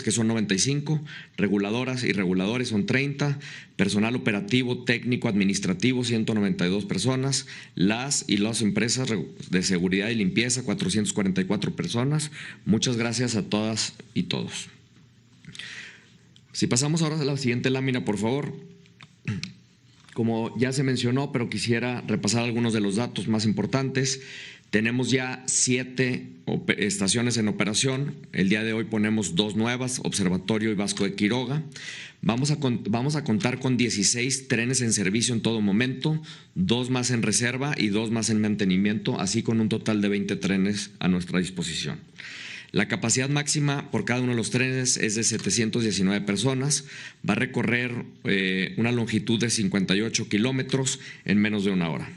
que son 95, reguladoras y reguladores son 30, personal operativo, técnico, administrativo, 192 personas, las y las empresas de seguridad y limpieza, 444 personas. Muchas gracias a todas y todos. Si pasamos ahora a la siguiente lámina, por favor. Como ya se mencionó, pero quisiera repasar algunos de los datos más importantes. Tenemos ya 7 estaciones en operación. El día de hoy ponemos 2 nuevas, Observatorio y Vasco de Quiroga. Vamos a contar con 16 trenes en servicio en todo momento, 2 más en reserva y 2 más en mantenimiento, así con un total de 20 trenes a nuestra disposición. La capacidad máxima por cada uno de los trenes es de 719 personas. Va a recorrer una longitud de 58 kilómetros en menos de 1 hora.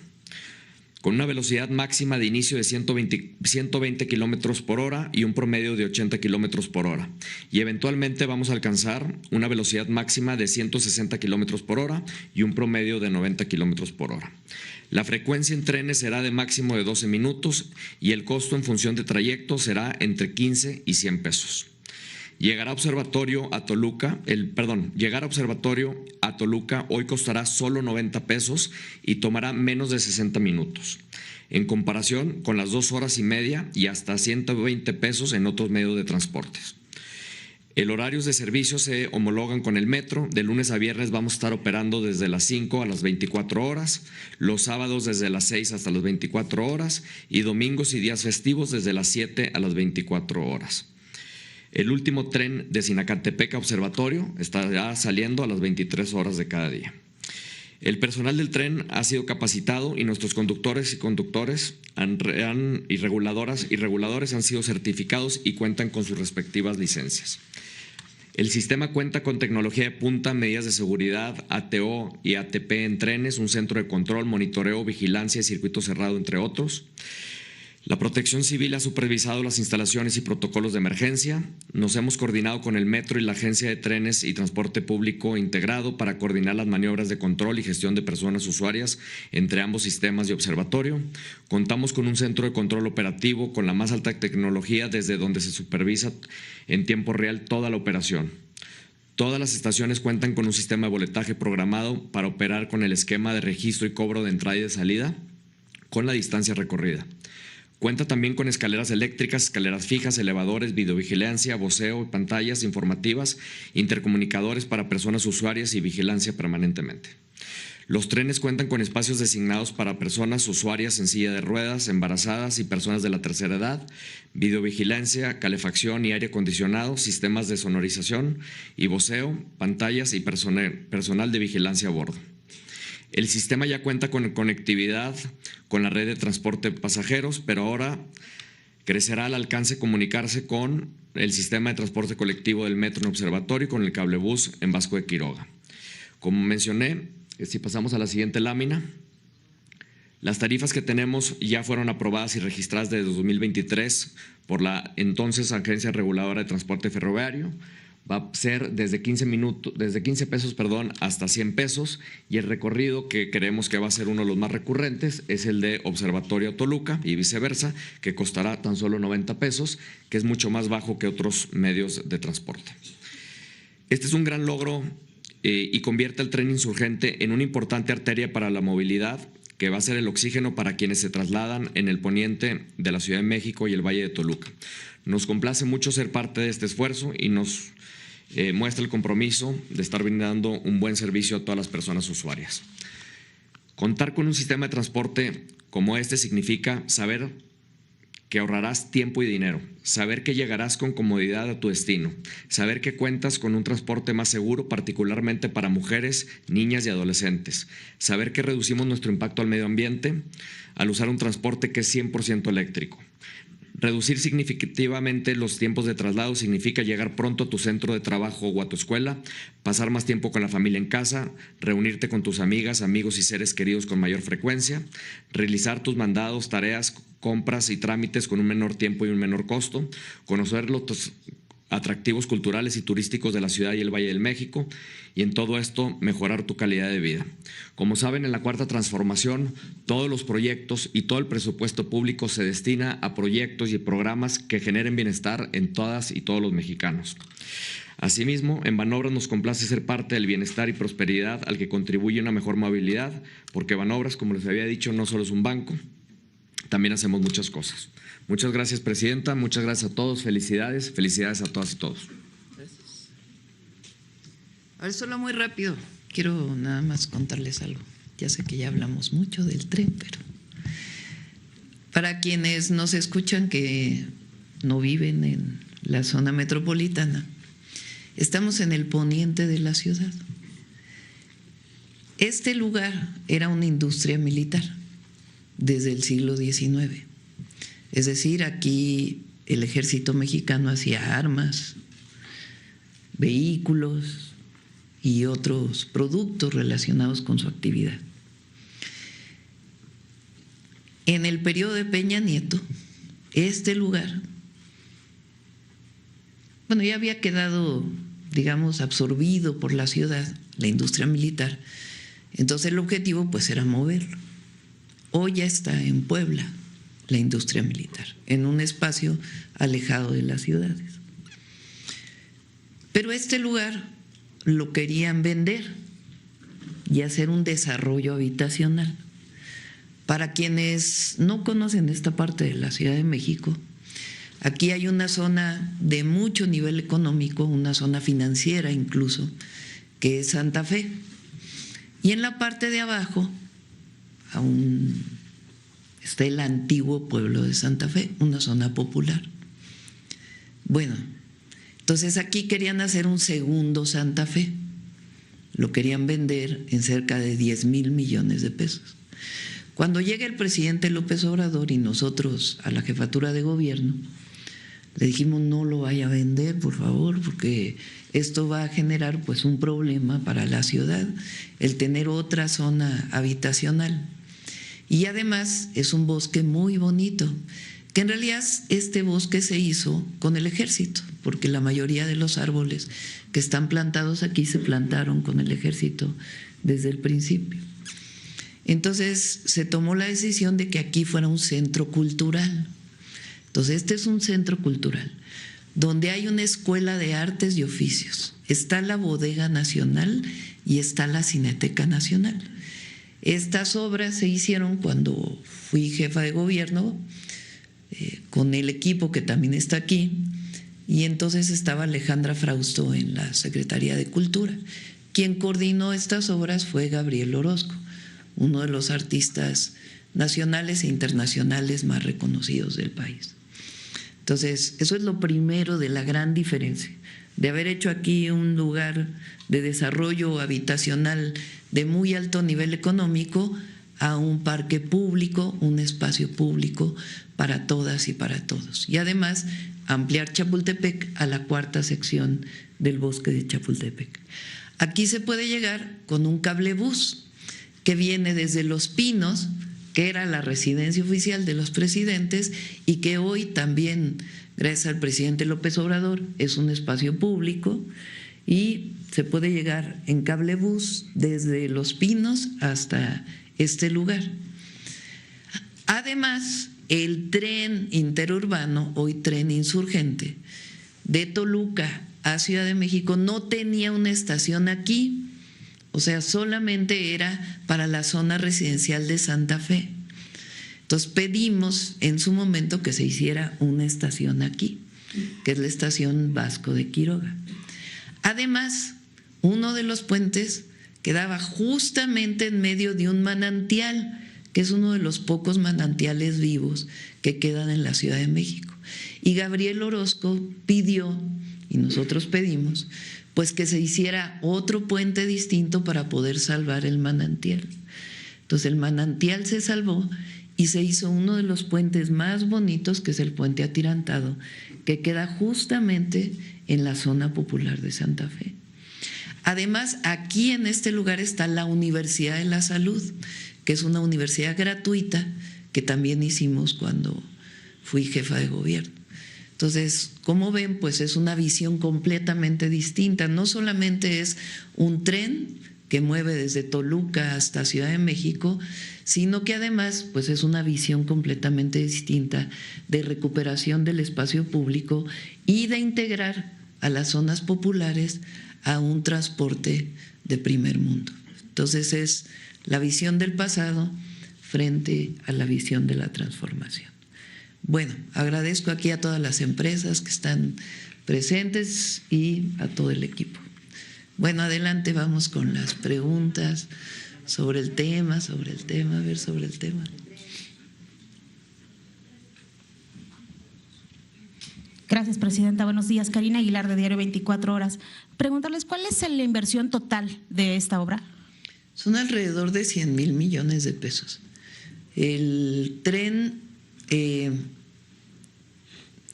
Con una velocidad máxima de inicio de 120 kilómetros por hora y un promedio de 80 kilómetros por hora. Y eventualmente vamos a alcanzar una velocidad máxima de 160 kilómetros por hora y un promedio de 90 kilómetros por hora. La frecuencia en trenes será de máximo de 12 minutos y el costo en función de trayecto será entre 15 y 100 pesos. Llegar a Observatorio a Toluca hoy costará solo 90 pesos y tomará menos de 60 minutos, en comparación con las 2 horas y media y hasta 120 pesos en otros medios de transportes. El horarios de servicio se homologan con el metro. De lunes a viernes vamos a estar operando desde las 5 a las 24 horas, los sábados desde las 6 hasta las 24 horas y domingos y días festivos desde las 7 a las 24 horas. El último tren de Sinacantepec a Observatorio estará saliendo a las 23 horas de cada día. El personal del tren ha sido capacitado y nuestros conductores y conductores y reguladores han sido certificados y cuentan con sus respectivas licencias. El sistema cuenta con tecnología de punta, medidas de seguridad, ATO y ATP en trenes, un centro de control, monitoreo, vigilancia y circuito cerrado, entre otros. La Protección Civil ha supervisado las instalaciones y protocolos de emergencia. Nos hemos coordinado con el Metro y la Agencia de Trenes y Transporte Público Integrado para coordinar las maniobras de control y gestión de personas usuarias entre ambos sistemas de observatorio. Contamos con un centro de control operativo con la más alta tecnología desde donde se supervisa en tiempo real toda la operación. Todas las estaciones cuentan con un sistema de boletaje programado para operar con el esquema de registro y cobro de entrada y de salida con la distancia recorrida. Cuenta también con escaleras eléctricas, escaleras fijas, elevadores, videovigilancia, voceo, pantallas informativas, intercomunicadores para personas usuarias y vigilancia permanentemente. Los trenes cuentan con espacios designados para personas usuarias en silla de ruedas, embarazadas y personas de la tercera edad, videovigilancia, calefacción y aire acondicionado, sistemas de sonorización y voceo, pantallas y personal de vigilancia a bordo. El sistema ya cuenta con conectividad con la red de transporte de pasajeros, pero ahora crecerá el alcance de comunicarse con el sistema de transporte colectivo del metro en Observatorio y con el cablebús en Vasco de Quiroga. Como mencioné, si pasamos a la siguiente lámina, las tarifas que tenemos ya fueron aprobadas y registradas desde 2023 por la entonces Agencia Reguladora de Transporte Ferroviario. Va a ser desde 15 pesos hasta 100 pesos, y el recorrido que creemos que va a ser uno de los más recurrentes es el de Observatorio a Toluca y viceversa, que costará tan solo 90 pesos, que es mucho más bajo que otros medios de transporte. Este es un gran logro y convierte al tren insurgente en una importante arteria para la movilidad, que va a ser el oxígeno para quienes se trasladan en el poniente de la Ciudad de México y el Valle de Toluca. Nos complace mucho ser parte de este esfuerzo y nos muestra el compromiso de estar brindando un buen servicio a todas las personas usuarias. Contar con un sistema de transporte como este significa saber que ahorrarás tiempo y dinero, saber que llegarás con comodidad a tu destino, saber que cuentas con un transporte más seguro, particularmente para mujeres, niñas y adolescentes, saber que reducimos nuestro impacto al medio ambiente al usar un transporte que es 100% eléctrico. Reducir significativamente los tiempos de traslado significa llegar pronto a tu centro de trabajo o a tu escuela, pasar más tiempo con la familia en casa, reunirte con tus amigas, amigos y seres queridos con mayor frecuencia, realizar tus mandados, tareas, compras y trámites con un menor tiempo y un menor costo, conocer los atractivos culturales y turísticos de la ciudad y el Valle del México, y en todo esto mejorar tu calidad de vida. Como saben, en la Cuarta Transformación, todos los proyectos y todo el presupuesto público se destina a proyectos y programas que generen bienestar en todas y todos los mexicanos. Asimismo, en Banobras nos complace ser parte del bienestar y prosperidad al que contribuye una mejor movilidad, porque Banobras, como les había dicho, no solo es un banco, también hacemos muchas cosas. Muchas gracias, Presidenta. Muchas gracias a todos. Felicidades. Felicidades a todas y todos. Gracias. A ver, solo muy rápido. Quiero nada más contarles algo. Ya sé que ya hablamos mucho del tren, pero para quienes nos escuchan que no viven en la zona metropolitana, estamos en el poniente de la ciudad. Este lugar era una industria militar desde el siglo XIX. Es decir, aquí el ejército mexicano hacía armas, vehículos y otros productos relacionados con su actividad. En el periodo de Peña Nieto, este lugar, ya había quedado, digamos, absorbido por la ciudad, la industria militar. Entonces el objetivo pues era moverlo. Hoy ya está en Puebla la industria militar, en un espacio alejado de las ciudades. Pero este lugar lo querían vender y hacer un desarrollo habitacional. Para quienes no conocen esta parte de la Ciudad de México, aquí hay una zona de mucho nivel económico, una zona financiera incluso, que es Santa Fe. Y en la parte de abajo aún está el antiguo pueblo de Santa Fe, una zona popular. Bueno, entonces aquí querían hacer un segundo Santa Fe, lo querían vender en cerca de 10,000 millones de pesos. Cuando llega el presidente López Obrador y nosotros a la jefatura de gobierno, le dijimos no lo vaya a vender, por favor, porque esto va a generar pues un problema para la ciudad, el tener otra zona habitacional. Y además es un bosque muy bonito, que en realidad este bosque se hizo con el ejército, porque la mayoría de los árboles que están plantados aquí se plantaron con el ejército desde el principio. Entonces se tomó la decisión de que aquí fuera un centro cultural. Entonces este es un centro cultural donde hay una escuela de artes y oficios, está la Bodega Nacional y está la Cineteca Nacional. Estas obras se hicieron cuando fui jefa de gobierno con el equipo que también está aquí, y entonces estaba Alejandra Frausto en la Secretaría de Cultura. Quien coordinó estas obras fue Gabriel Orozco, uno de los artistas nacionales e internacionales más reconocidos del país. Entonces, eso es lo primero de la gran diferencia, de haber hecho aquí un lugar de desarrollo habitacional de muy alto nivel económico a un parque público, un espacio público para todas y para todos. Y además, ampliar Chapultepec a la cuarta sección del bosque de Chapultepec. Aquí se puede llegar con un cablebús que viene desde Los Pinos, que era la residencia oficial de los presidentes y que hoy también, gracias al presidente López Obrador, es un espacio público, y se puede llegar en cablebús desde Los Pinos hasta este lugar. Además, el tren interurbano, hoy tren insurgente, de Toluca a Ciudad de México no tenía una estación aquí, o sea, solamente era para la zona residencial de Santa Fe. Entonces pedimos en su momento que se hiciera una estación aquí, que es la estación Vasco de Quiroga. Además, uno de los puentes quedaba justamente en medio de un manantial, que es uno de los pocos manantiales vivos que quedan en la Ciudad de México. Y Gabriel Orozco pidió, y nosotros pedimos, pues que se hiciera otro puente distinto para poder salvar el manantial. Entonces el manantial se salvó y se hizo uno de los puentes más bonitos, que es el puente atirantado, que queda justamente en la zona popular de Santa Fe. Además, aquí en este lugar está la Universidad de la Salud, que es una universidad gratuita que también hicimos cuando fui jefa de gobierno. Entonces, como ven, pues es una visión completamente distinta. No solamente es un tren que mueve desde Toluca hasta Ciudad de México, sino que además pues es una visión completamente distinta de recuperación del espacio público y de integrar a las zonas populares a un transporte de primer mundo. Entonces es la visión del pasado frente a la visión de la transformación. Bueno, agradezco aquí a todas las empresas que están presentes y a todo el equipo. Bueno, adelante, vamos con las preguntas sobre el tema, sobre el tema. Gracias, presidenta. Buenos días. Karina Aguilar, de Diario 24 Horas. Preguntarles, ¿cuál es la inversión total de esta obra? Son alrededor de 100,000 millones de pesos. El tren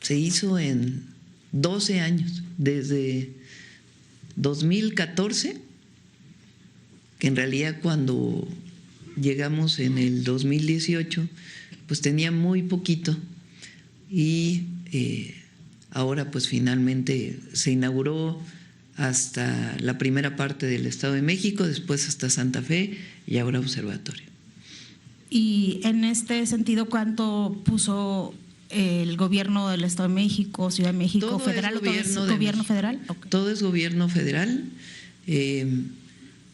se hizo en 12 años, desde 2014, que en realidad cuando llegamos en el 2018, pues tenía muy poquito, y ahora pues finalmente se inauguró hasta la primera parte del Estado de México, después hasta Santa Fe y ahora Observatorio. Y en este sentido, ¿cuánto puso el gobierno del Estado de México, Ciudad de México, todo federal o todo es gobierno federal? Okay. Todo es gobierno federal.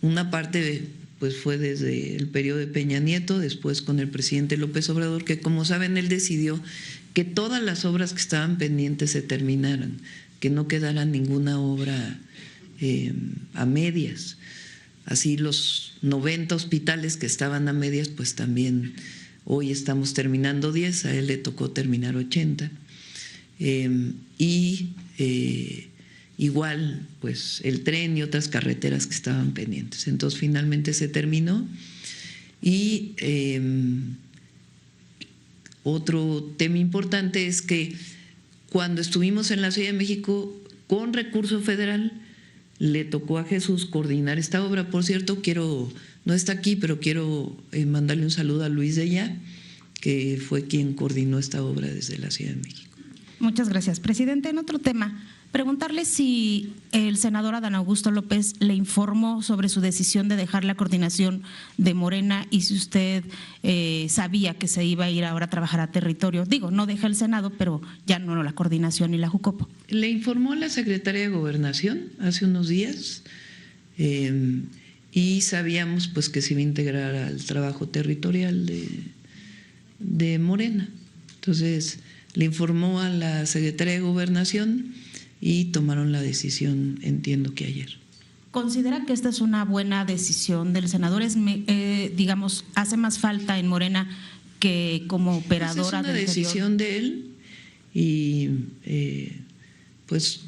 Una parte pues fue desde el periodo de Peña Nieto, después con el presidente López Obrador, que como saben él decidió que todas las obras que estaban pendientes se terminaran, que no quedara ninguna obra a medias. Así los 90 hospitales que estaban a medias, pues también hoy estamos terminando 10, a él le tocó terminar 80. Igual, pues el tren y otras carreteras que estaban pendientes. Entonces finalmente se terminó. Y otro tema importante es que cuando estuvimos en la Ciudad de México con recurso federal, le tocó a Jesús coordinar esta obra. Por cierto, no está aquí, pero quiero mandarle un saludo a Luis Dellá, que fue quien coordinó esta obra desde la Ciudad de México. Muchas gracias, presidente. En otro tema, preguntarle si el senador Adán Augusto López le informó sobre su decisión de dejar la coordinación de Morena y si usted sabía que se iba a ir ahora a trabajar a territorio. Digo, no deja el Senado, pero ya no la coordinación y la Jucopo. Le informó a la secretaria de Gobernación hace unos días y sabíamos pues que se iba a integrar al trabajo territorial de Morena. Entonces le informó a la secretaria de Gobernación y tomaron la decisión, entiendo que ayer. ¿Considera que esta es una buena decisión del senador? Digamos, hace más falta en Morena que como operadora pues es una del decisión de él y pues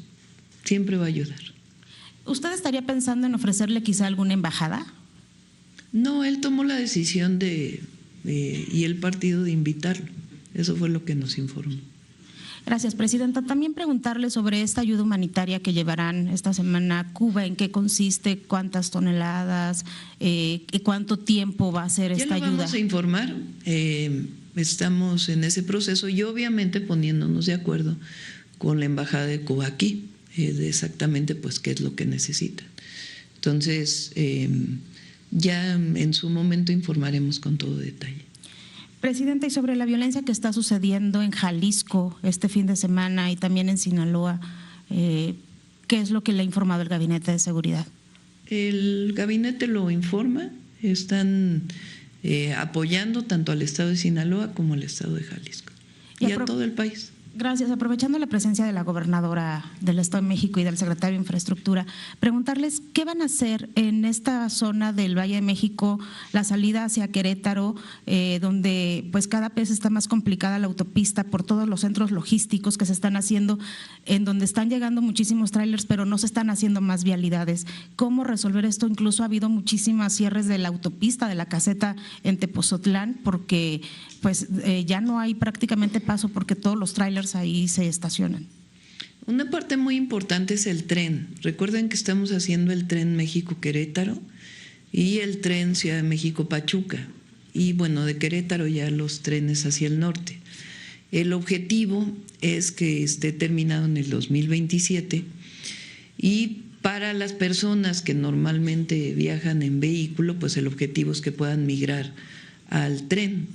siempre va a ayudar. ¿Usted estaría pensando en ofrecerle quizá alguna embajada? No, él tomó la decisión y el partido de invitarlo. Eso fue lo que nos informó. Gracias, presidenta. También preguntarle sobre esta ayuda humanitaria que llevarán esta semana a Cuba, ¿en qué consiste? ¿Cuántas toneladas? ¿Cuánto tiempo va a ser esta ayuda? Ya lo vamos a informar. Estamos en ese proceso y obviamente poniéndonos de acuerdo con la Embajada de Cuba aquí, de exactamente pues qué es lo que necesitan. Entonces, ya en su momento informaremos con todo detalle. Presidenta, y sobre la violencia que está sucediendo en Jalisco este fin de semana y también en Sinaloa, ¿qué es lo que le ha informado el Gabinete de Seguridad? El gabinete lo informa, están apoyando tanto al Estado de Sinaloa como al Estado de Jalisco y a todo el país. Gracias. Aprovechando la presencia de la gobernadora del Estado de México y del secretario de Infraestructura, preguntarles qué van a hacer en esta zona del Valle de México, la salida hacia Querétaro, donde pues cada vez está más complicada la autopista por todos los centros logísticos que se están haciendo, en donde están llegando muchísimos tráilers, pero no se están haciendo más vialidades. ¿Cómo resolver esto? Incluso ha habido muchísimas cierres de la autopista, de la caseta en Tepozotlán, porque pues ya no hay prácticamente paso porque todos los tráilers ahí se estacionan. Una parte muy importante es el tren. Recuerden que estamos haciendo el tren México-Querétaro y el tren Ciudad de México-Pachuca. Y bueno, de Querétaro ya los trenes hacia el norte. El objetivo es que esté terminado en el 2027 y para las personas que normalmente viajan en vehículo, pues el objetivo es que puedan migrar al tren.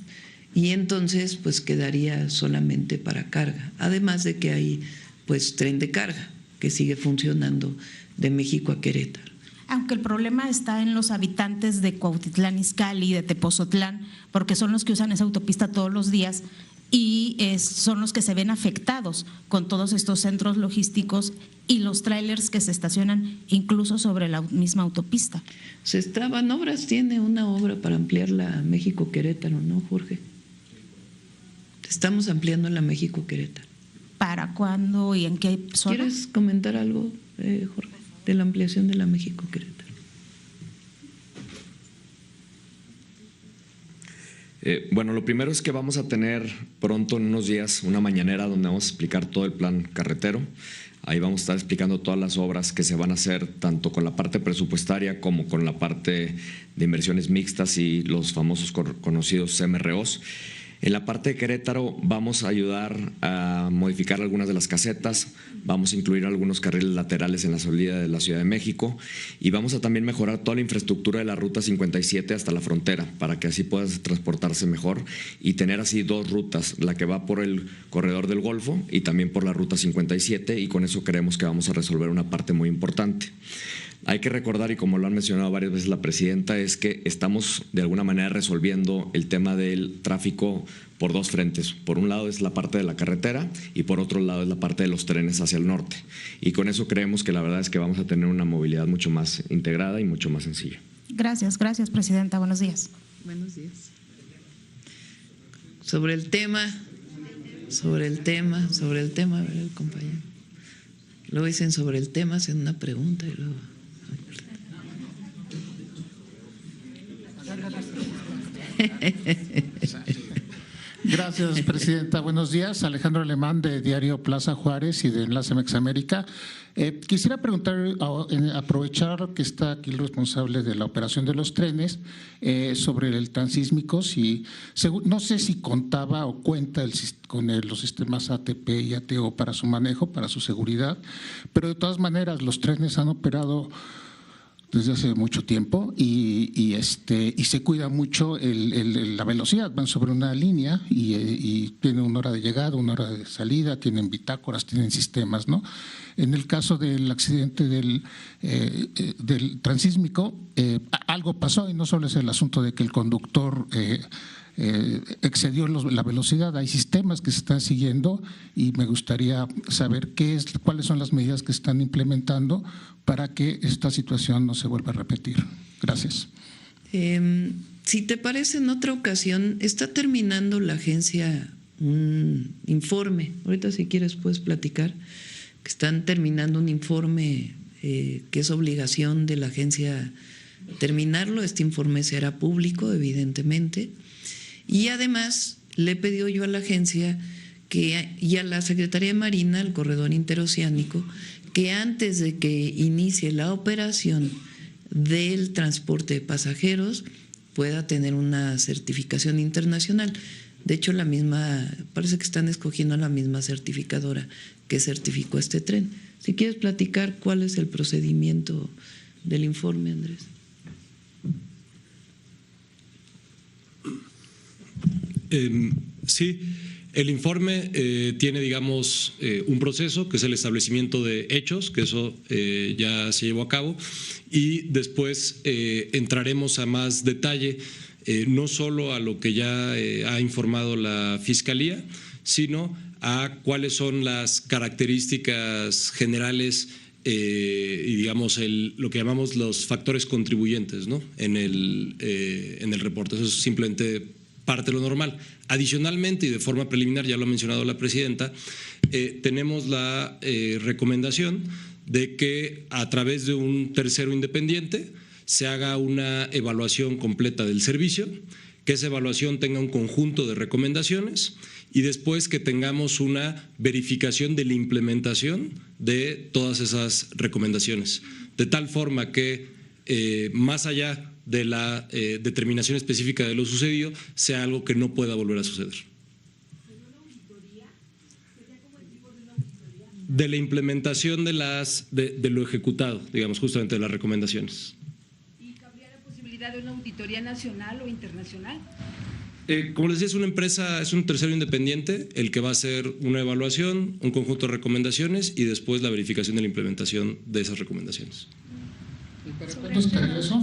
Y entonces pues quedaría solamente para carga, además de que hay pues tren de carga que sigue funcionando de México a Querétaro. Aunque el problema está en los habitantes de Cuautitlán Izcalli y de Tepozotlán, porque son los que usan esa autopista todos los días y son los que se ven afectados con todos estos centros logísticos y los tráilers que se estacionan incluso sobre la misma autopista. Se estaban obras, tiene una obra para ampliar la México-Querétaro, ¿no, Jorge? Estamos ampliando la México-Querétaro. ¿Para cuándo y en qué zona? ¿Quieres comentar algo, Jorge, de la ampliación de la México-Querétaro? Bueno, lo primero es que vamos a tener pronto en unos días una mañanera donde vamos a explicar todo el plan carretero. Ahí vamos a estar explicando todas las obras que se van a hacer, tanto con la parte presupuestaria como con la parte de inversiones mixtas y los famosos conocidos MROs. En la parte de Querétaro vamos a ayudar a modificar algunas de las casetas, vamos a incluir algunos carriles laterales en la salida de la Ciudad de México y vamos a también mejorar toda la infraestructura de la Ruta 57 hasta la frontera para que así pueda transportarse mejor y tener así dos rutas, la que va por el corredor del Golfo y también por la Ruta 57 y con eso creemos que vamos a resolver una parte muy importante. Hay que recordar, y como lo han mencionado varias veces la presidenta, es que estamos de alguna manera resolviendo el tema del tráfico por dos frentes. Por un lado es la parte de la carretera y por otro lado es la parte de los trenes hacia el norte. Y con eso creemos que la verdad es que vamos a tener una movilidad mucho más integrada y mucho más sencilla. Gracias, presidenta. Buenos días. Buenos días. Sobre el tema, a ver, el compañero. Luego dicen sobre el tema, hacen una pregunta y luego… Gracias, presidenta. Buenos días. Alejandro Alemán, de Diario Plaza Juárez y de Enlace Mexamérica. Quisiera preguntar, aprovechar que está aquí el responsable de la operación de los trenes, sobre el transísmico, no sé si contaba o cuenta con los sistemas ATP y ATO para su manejo, para su seguridad, pero de todas maneras los trenes han operado desde hace mucho tiempo y se cuida mucho la velocidad, van sobre una línea y tienen una hora de llegada, una hora de salida, tienen bitácoras, tienen sistemas, ¿no? En el caso del accidente del transísmico, algo pasó y no solo es el asunto de que el conductor excedió la velocidad. Hay sistemas que se están siguiendo y me gustaría saber cuáles son las medidas que están implementando para que esta situación no se vuelva a repetir. Gracias. Si te parece, en otra ocasión está terminando la agencia un informe. Ahorita si quieres puedes platicar que están terminando un informe que es obligación de la agencia terminarlo. Este informe será público, evidentemente. Y además le he pedido yo a la agencia y a la Secretaría de Marina, al Corredor Interoceánico, que antes de que inicie la operación del transporte de pasajeros pueda tener una certificación internacional. De hecho, parece que están escogiendo la misma certificadora que certificó este tren. Si quieres platicar cuál es el procedimiento del informe, Andrés. Sí, el informe tiene, digamos, un proceso que es el establecimiento de hechos, que eso ya se llevó a cabo, y después entraremos a más detalle, no solo a lo que ya ha informado la Fiscalía, sino a cuáles son las características generales y digamos lo que llamamos los factores contribuyentes, ¿no? en el reporte. Eso es simplemente parte de lo normal. Adicionalmente, y de forma preliminar, ya lo ha mencionado la presidenta, tenemos la recomendación de que a través de un tercero independiente se haga una evaluación completa del servicio, que esa evaluación tenga un conjunto de recomendaciones y después que tengamos una verificación de la implementación de todas esas recomendaciones, de tal forma que más allá de la determinación específica de lo sucedido, sea algo que no pueda volver a suceder. De la implementación de lo ejecutado, digamos, justamente de las recomendaciones. ¿Y cabría la posibilidad de una auditoría nacional o internacional? Como les decía, es una empresa, es un tercero independiente el que va a hacer una evaluación, un conjunto de recomendaciones y después la verificación de la implementación de esas recomendaciones. ¿Y para cuándo estaría eso?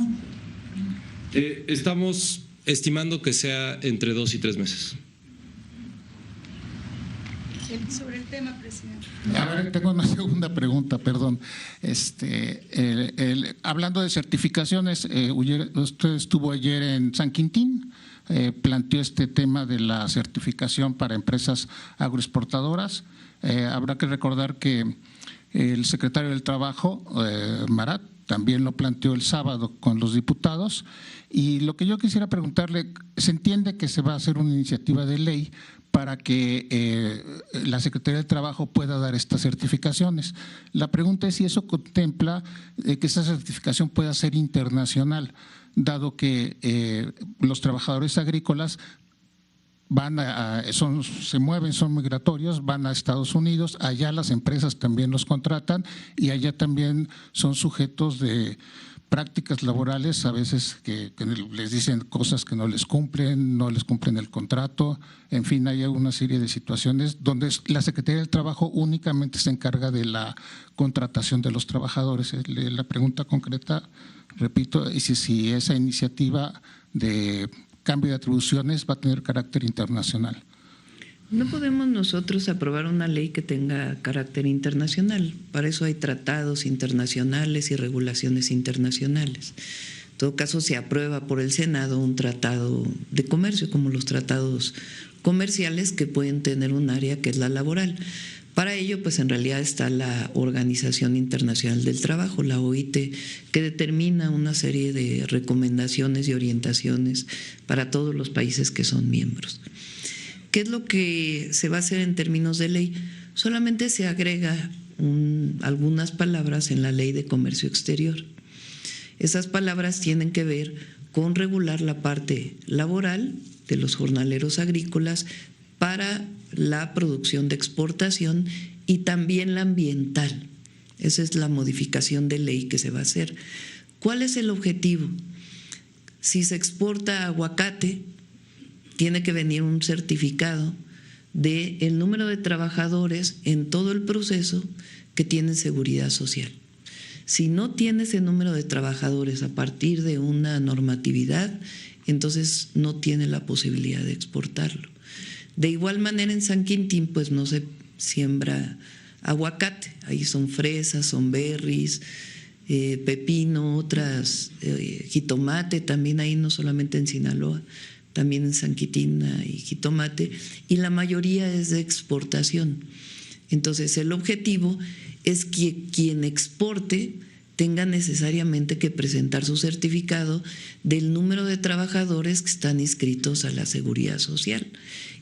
Estamos estimando que sea entre 2 y 3 meses. Sobre el tema, presidente. A ver, tengo una segunda pregunta, perdón. Hablando de certificaciones, usted estuvo ayer en San Quintín, planteó este tema de la certificación para empresas agroexportadoras. Habrá que recordar que el secretario del Trabajo, Marat, también lo planteó el sábado con los diputados. Y lo que yo quisiera preguntarle, se entiende que se va a hacer una iniciativa de ley para que la Secretaría del Trabajo pueda dar estas certificaciones. La pregunta es si eso contempla que esa certificación pueda ser internacional, dado que los trabajadores agrícolas se mueven, son migratorios, van a Estados Unidos, allá las empresas también los contratan y allá también son sujetos de prácticas laborales, a veces que les dicen cosas que no les cumplen el contrato, en fin, hay una serie de situaciones donde la Secretaría del Trabajo únicamente se encarga de la contratación de los trabajadores. La pregunta concreta, repito, es si esa iniciativa de cambio de atribuciones va a tener carácter internacional. No podemos nosotros aprobar una ley que tenga carácter internacional. Para eso hay tratados internacionales y regulaciones internacionales. En todo caso, se aprueba por el Senado un tratado de comercio, como los tratados comerciales que pueden tener un área que es la laboral. Para ello, pues en realidad está la Organización Internacional del Trabajo, la OIT, que determina una serie de recomendaciones y orientaciones para todos los países que son miembros. ¿Qué es lo que se va a hacer en términos de ley? Solamente se agrega algunas palabras en la Ley de Comercio Exterior. Esas palabras tienen que ver con regular la parte laboral de los jornaleros agrícolas para la producción de exportación y también la ambiental. Esa es la modificación de ley que se va a hacer. ¿Cuál es el objetivo? Si se exporta aguacate, tiene que venir un certificado del número de trabajadores en todo el proceso que tienen seguridad social. Si no tiene ese número de trabajadores a partir de una normatividad, entonces no tiene la posibilidad de exportarlo. De igual manera en San Quintín pues no se siembra aguacate, ahí son fresas, son berries, pepino, otras, jitomate también ahí, no solamente en Sinaloa, también en San Quintín hay jitomate, y la mayoría es de exportación. Entonces el objetivo es que quien exporte tenga necesariamente que presentar su certificado del número de trabajadores que están inscritos a la Seguridad Social,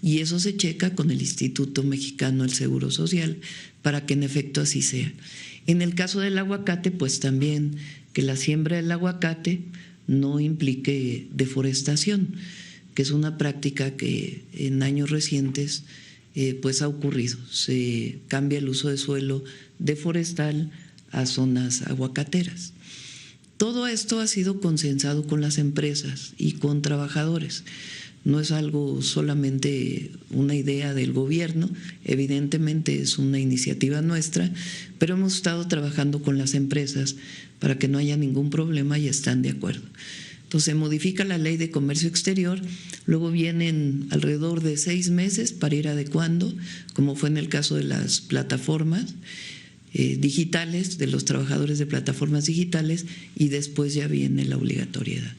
y eso se checa con el Instituto Mexicano del Seguro Social para que en efecto así sea. En el caso del aguacate, pues también que la siembra del aguacate no implique deforestación, que es una práctica que en años recientes pues ha ocurrido. Se cambia el uso de suelo de forestal a zonas aguacateras. Todo esto ha sido consensado con las empresas y con trabajadores. No es algo solamente una idea del gobierno, evidentemente es una iniciativa nuestra, pero hemos estado trabajando con las empresas para que no haya ningún problema y están de acuerdo. Entonces se modifica la Ley de Comercio Exterior, luego vienen alrededor de 6 meses para ir adecuando, como fue en el caso de las plataformas digitales, de los trabajadores de plataformas digitales, y después ya viene la obligatoriedad.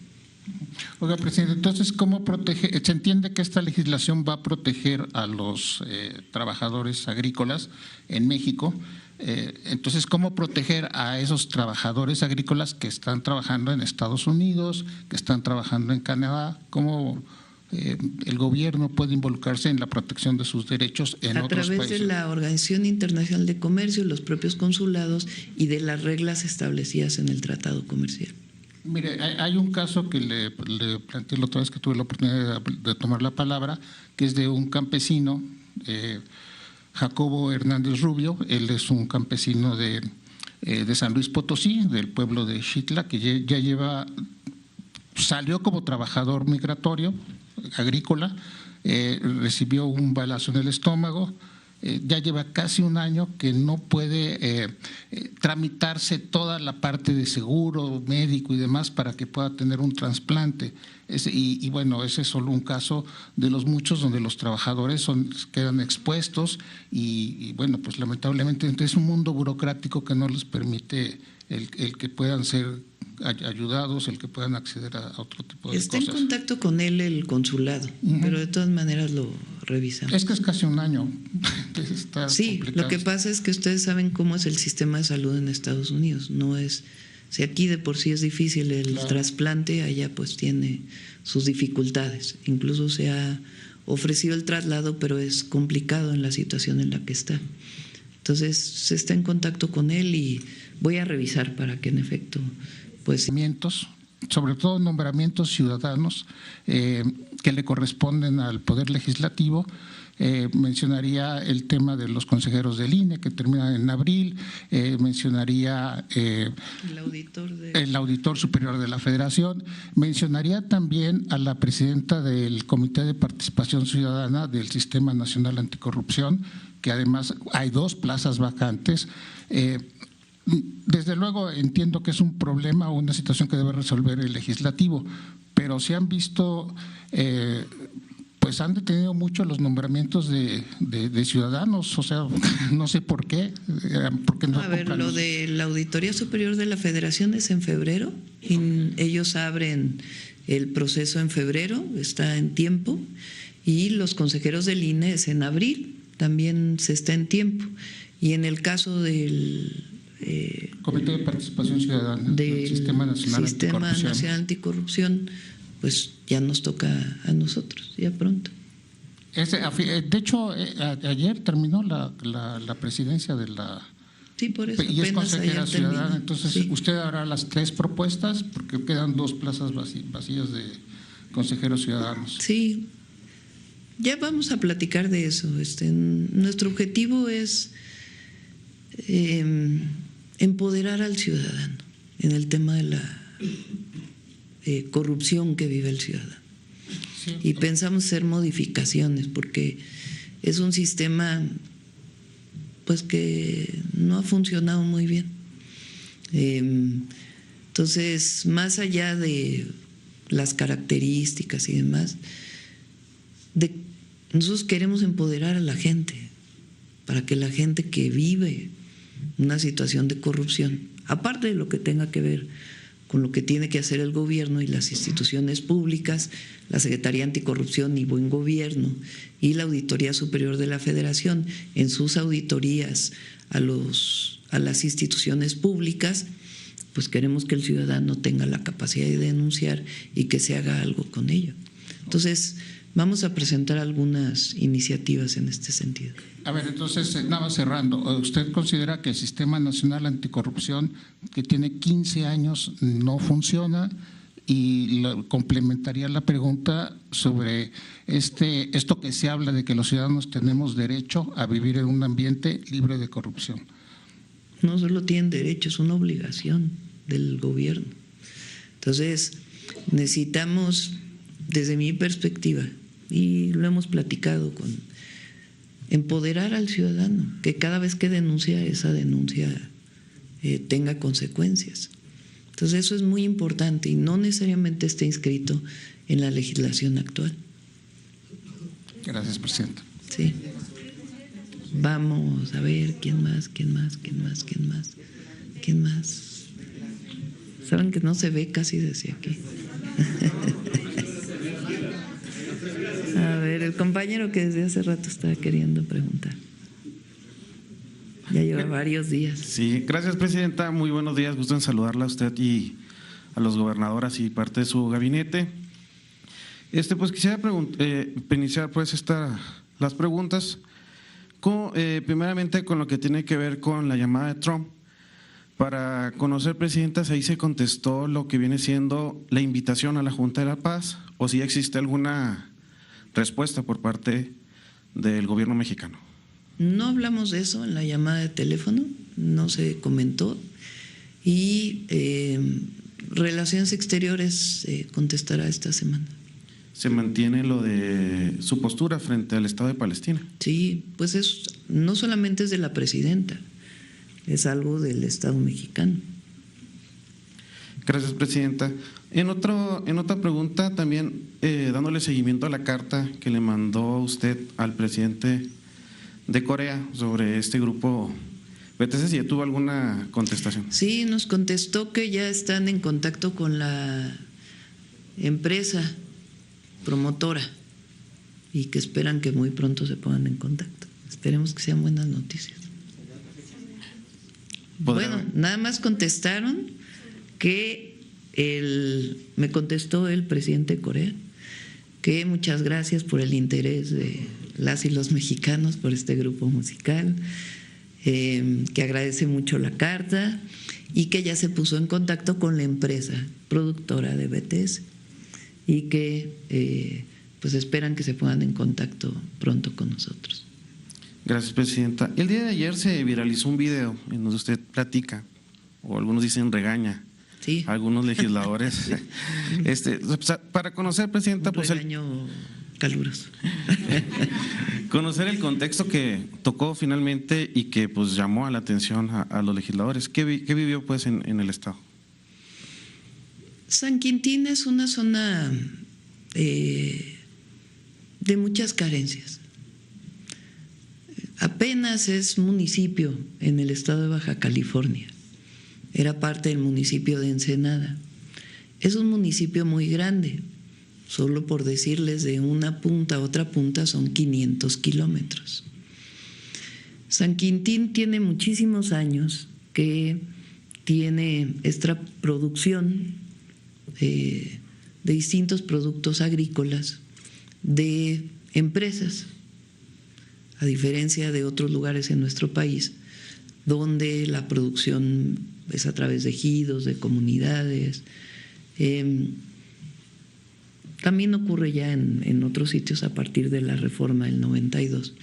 Oiga, presidente, entonces, ¿cómo protege? Se entiende que esta legislación va a proteger a los trabajadores agrícolas en México. Entonces, ¿cómo proteger a esos trabajadores agrícolas que están trabajando en Estados Unidos, que están trabajando en Canadá? ¿Cómo el gobierno puede involucrarse en la protección de sus derechos en otros países? A través de la Organización Internacional de Comercio, los propios consulados y de las reglas establecidas en el Tratado Comercial. Mire, hay un caso que le planteé la otra vez que tuve la oportunidad de tomar la palabra, que es de un campesino, Jacobo Hernández Rubio. Él es un campesino de San Luis Potosí, del pueblo de Xitla, que ya salió como trabajador migratorio agrícola, recibió un balazo en el estómago. Ya lleva casi un año que no puede tramitarse toda la parte de seguro médico y demás para que pueda tener un trasplante. Y bueno, ese es solo un caso de los muchos donde los trabajadores quedan expuestos y bueno, pues lamentablemente es un mundo burocrático que no les permite el que puedan ser ayudados, el que puedan acceder a otro tipo de cosas. Está en contacto con él el consulado, pero de todas maneras lo revisamos. Es que es casi un año. Está sí, complicado. Lo que pasa es que ustedes saben cómo es el sistema de salud en Estados Unidos. No es, si aquí de por sí es difícil el trasplante, allá pues tiene sus dificultades. Incluso se ha ofrecido el traslado, pero es complicado en la situación en la que está. Entonces se está en contacto con él y voy a revisar para que en efecto pues sobre todo nombramientos ciudadanos que le corresponden al Poder Legislativo. Mencionaría el tema de los consejeros del INE que terminan en abril, mencionaría el auditor superior de la Federación, mencionaría también a la presidenta del Comité de Participación Ciudadana del Sistema Nacional Anticorrupción, que además hay 2 plazas vacantes. Desde luego entiendo que es un problema o una situación que debe resolver el legislativo, pero se han visto, pues han detenido mucho los nombramientos de ciudadanos, o sea, no sé por qué. A ver, lo de la Auditoría Superior de la Federación es en febrero, y ellos abren el proceso en febrero, está en tiempo, y los consejeros del INE es en abril, también se está en tiempo, y en el caso del Comité de Participación Ciudadana del Sistema Nacional Anticorrupción, pues ya nos toca a nosotros, ya pronto. De hecho, ayer terminó la presidencia de la… Sí, por eso. Y es consejera ciudadana, entonces sí. Usted hará las 3 propuestas porque quedan 2 plazas vacías de consejeros ciudadanos. Sí, ya vamos a platicar de eso. Nuestro objetivo es empoderar al ciudadano en el tema de la corrupción que vive el ciudadano. Sí. Y pensamos hacer modificaciones porque es un sistema pues que no ha funcionado muy bien. Entonces, más allá de las características y demás, nosotros queremos empoderar a la gente para que la gente que vive una situación de corrupción, aparte de lo que tenga que ver con lo que tiene que hacer el gobierno y las instituciones públicas, la Secretaría Anticorrupción y Buen Gobierno y la Auditoría Superior de la Federación, en sus auditorías a las instituciones públicas, pues queremos que el ciudadano tenga la capacidad de denunciar y que se haga algo con ello. Entonces, vamos a presentar algunas iniciativas en este sentido. A ver, entonces, nada más cerrando, ¿usted considera que el Sistema Nacional Anticorrupción, que tiene 15 años, no funciona? Y complementaría la pregunta sobre esto que se habla de que los ciudadanos tenemos derecho a vivir en un ambiente libre de corrupción. No solo tienen derecho, es una obligación del gobierno. Entonces, necesitamos, desde mi perspectiva, y lo hemos platicado, empoderar al ciudadano, que cada vez que denuncia, esa denuncia tenga consecuencias. Entonces eso es muy importante y no necesariamente está inscrito en la legislación actual. Gracias, presidenta. Sí. Vamos a ver, ¿quién más? Saben que no se ve casi desde aquí. A ver, el compañero que desde hace rato estaba queriendo preguntar. Ya lleva varios días. Sí, gracias, presidenta. Muy buenos días. Gusto en saludarla a usted y a los gobernadoras y parte de su gabinete. Pues quisiera iniciar las preguntas primeramente con lo que tiene que ver con la llamada de Trump. Para conocer, presidenta, si ahí se contestó lo que viene siendo la invitación a la Junta de la Paz o si existe alguna respuesta por parte del gobierno mexicano. No hablamos de eso en la llamada de teléfono, no se comentó y Relaciones Exteriores contestará esta semana. ¿Se mantiene lo de su postura frente al Estado de Palestina? Sí, pues no solamente es de la presidenta, es algo del Estado mexicano. Gracias, presidenta. En otra pregunta también, dándole seguimiento a la carta que le mandó usted al presidente de Corea sobre este grupo BTC, si ya tuvo alguna contestación. Sí, nos contestó que ya están en contacto con la empresa promotora y que esperan que muy pronto se pongan en contacto. Esperemos que sean buenas noticias. Bueno, nada más contestaron que me contestó el presidente de Corea que muchas gracias por el interés de las y los mexicanos por este grupo musical, que agradece mucho la carta y que ya se puso en contacto con la empresa productora de BTS y que pues esperan que se pongan en contacto pronto con nosotros. Gracias, presidenta. El día de ayer se viralizó un video en donde usted platica, o algunos dicen regaña, sí, a algunos legisladores. Para conocer, presidenta, un regaño caluroso. Conocer el contexto que tocó finalmente y que pues llamó a la atención a los legisladores. ¿Qué vivió pues en el estado? San Quintín es una zona de muchas carencias. Apenas es municipio en el estado de Baja California. Era parte del municipio de Ensenada. Es un municipio muy grande. Solo por decirles, de una punta a otra punta son 500 kilómetros. San Quintín tiene muchísimos años que tiene esta producción de distintos productos agrícolas de empresas, a diferencia de otros lugares en nuestro país, donde la producción es a través de ejidos, de comunidades. También ocurre ya en otros sitios a partir de la reforma del 92,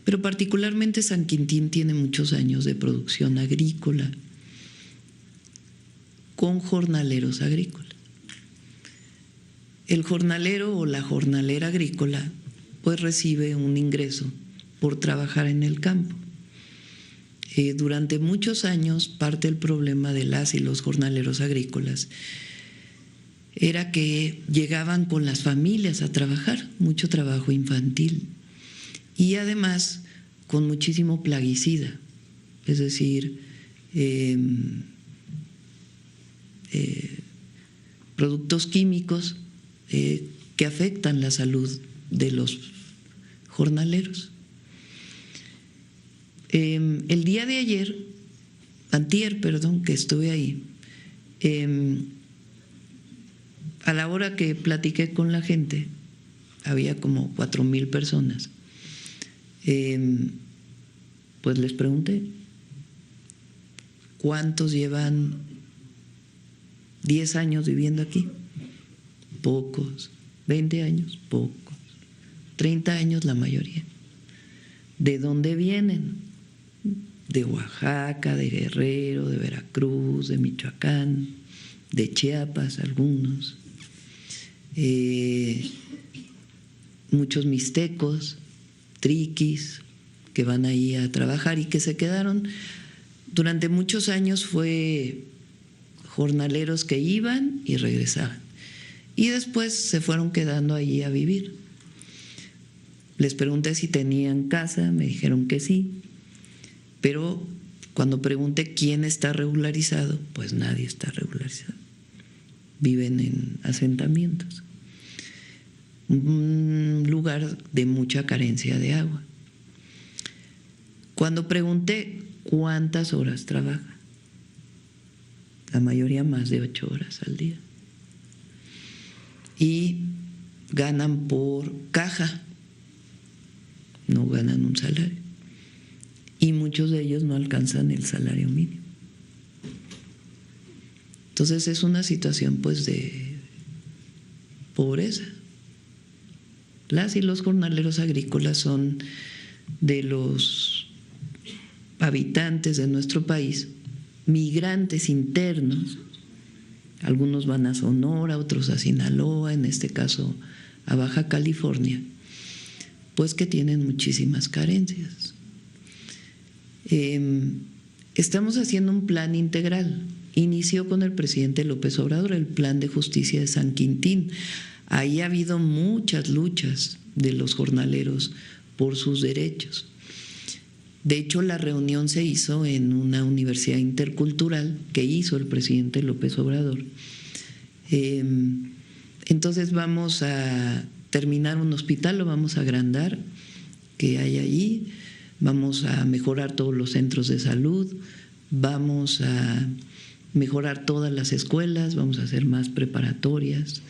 pero particularmente San Quintín tiene muchos años de producción agrícola con jornaleros agrícolas. El jornalero o la jornalera agrícola pues recibe un ingreso por trabajar en el campo. Durante muchos años parte del problema de las y los jornaleros agrícolas era que llegaban con las familias a trabajar, mucho trabajo infantil y además con muchísimo plaguicida, es decir, productos químicos que afectan la salud de los jornaleros. El día de antier, que estuve ahí, a la hora que platiqué con la gente, había como 4,000 personas, pues les pregunté, ¿cuántos llevan 10 años viviendo aquí? Pocos. 20 años, pocos. 30 años la mayoría. ¿De dónde vienen? De Oaxaca, de Guerrero, de Veracruz, de Michoacán, de Chiapas, algunos. Muchos mixtecos, triquis, que van ahí a trabajar y que se quedaron durante muchos años. Fue jornaleros que iban y regresaban y después se fueron quedando allí a vivir. Les pregunté si tenían casa, me dijeron que sí, pero cuando pregunté quién está regularizado, pues nadie está regularizado. Viven en asentamientos, un lugar de mucha carencia de agua. Cuando pregunté cuántas horas trabajan, la mayoría más de 8 horas al día, y ganan por caja, no ganan un salario, y muchos de ellos no alcanzan el salario mínimo. Entonces es una situación pues de pobreza. Las y los jornaleros agrícolas son de los habitantes de nuestro país, migrantes internos, algunos van a Sonora, otros a Sinaloa, en este caso a Baja California, pues que tienen muchísimas carencias. Estamos haciendo un plan integral. Inició con el presidente López Obrador el Plan de Justicia de San Quintín. Ahí ha habido muchas luchas de los jornaleros por sus derechos. De hecho, la reunión se hizo en una universidad intercultural que hizo el presidente López Obrador. Entonces vamos a terminar un hospital, lo vamos a agrandar, que hay allí, vamos a mejorar todos los centros de salud, vamos a mejorar todas las escuelas, vamos a hacer más preparatorias,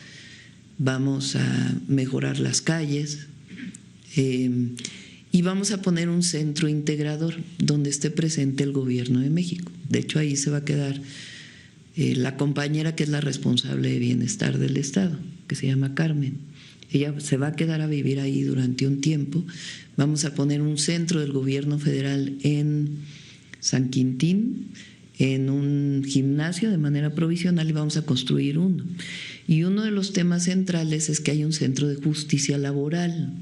vamos a mejorar las calles. Y vamos a poner un centro integrador donde esté presente el Gobierno de México. De hecho, ahí se va a quedar la compañera que es la responsable de bienestar del Estado, que se llama Carmen. Ella se va a quedar a vivir ahí durante un tiempo. Vamos a poner un centro del Gobierno federal en San Quintín, en un gimnasio de manera provisional, y vamos a construir uno. Y uno de los temas centrales es que hay un centro de justicia laboral,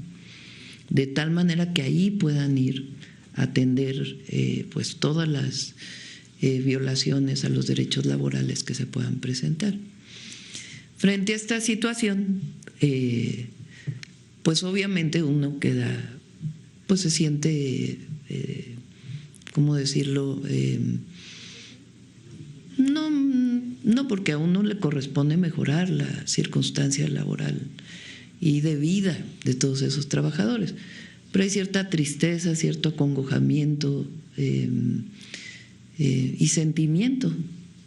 de tal manera que ahí puedan ir a atender pues todas las violaciones a los derechos laborales que se puedan presentar. Frente a esta situación, pues obviamente uno queda, pues se siente, ¿cómo decirlo? No porque a uno le corresponde mejorar la circunstancia laboral y de vida de todos esos trabajadores, pero hay cierta tristeza, cierto acongojamiento y sentimiento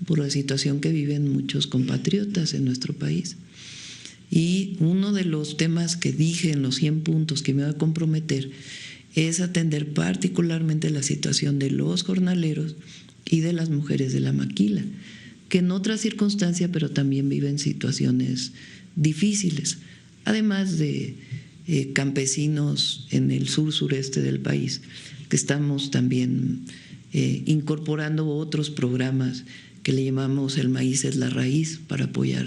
por la situación que viven muchos compatriotas en nuestro país. Y uno de los temas que dije en los 100 puntos que me voy a comprometer es atender particularmente la situación de los jornaleros y de las mujeres de la maquila, que en otra circunstancia pero también viven situaciones difíciles, además de campesinos en el sur-sureste del país, que estamos también incorporando otros programas que le llamamos El Maíz es la Raíz, para apoyar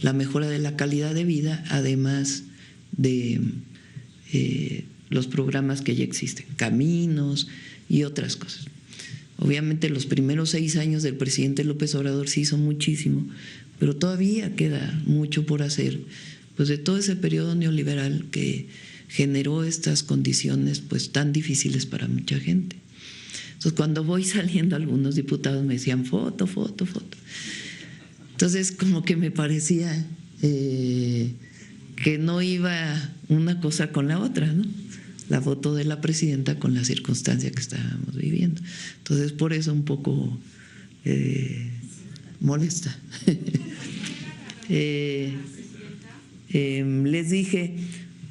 la mejora de la calidad de vida, además de los programas que ya existen, caminos y otras cosas. Obviamente los primeros 6 años del presidente López Obrador se hizo muchísimo pero todavía queda mucho por hacer, pues de todo ese periodo neoliberal que generó estas condiciones pues tan difíciles para mucha gente. Entonces, cuando voy saliendo, algunos diputados me decían foto, foto, foto. Entonces, como que me parecía que no iba una cosa con la otra, ¿no? La foto de la presidenta con la circunstancia que estábamos viviendo. Entonces, por eso un poco molesta. Les dije,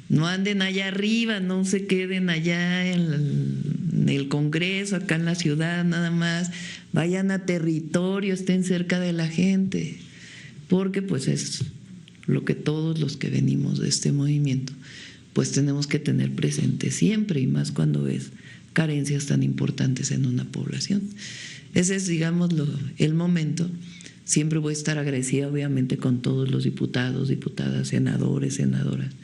no anden allá arriba, no se queden allá en el Congreso, acá en la ciudad nada más, vayan a territorio, estén cerca de la gente, porque pues es lo que todos los que venimos de este movimiento pues tenemos que tener presente siempre, y más cuando ves carencias tan importantes en una población. Ese es, digamos, el momento. Siempre voy a estar agradecida, obviamente, con todos los diputados, diputadas, senadores, senadoras,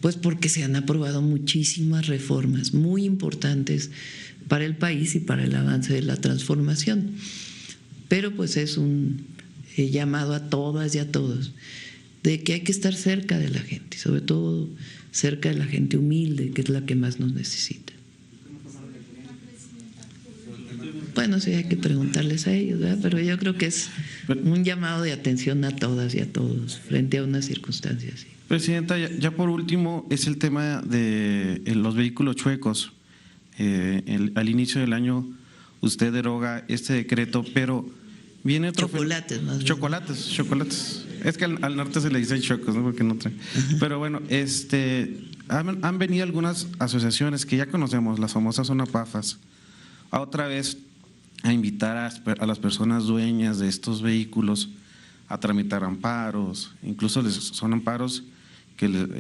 pues porque se han aprobado muchísimas reformas muy importantes para el país y para el avance de la transformación. Pero pues es un llamado a todas y a todos de que hay que estar cerca de la gente, sobre todo cerca de la gente humilde, que es la que más nos necesita. Bueno, sí, hay que preguntarles a ellos, ¿verdad? Pero yo creo que es un llamado de atención a todas y a todos frente a una circunstancia así. Presidenta, ya por último es el tema de los vehículos chuecos. Al inicio del año usted deroga este decreto, pero viene otro… Chocolates, más bien. Chocolates. Es que al norte se le dicen chocos, ¿no? Porque no traen. Pero bueno, han venido algunas asociaciones que ya conocemos, las famosas Zonapafas, a otra vez a invitar a las personas dueñas de estos vehículos a tramitar amparos, incluso son amparos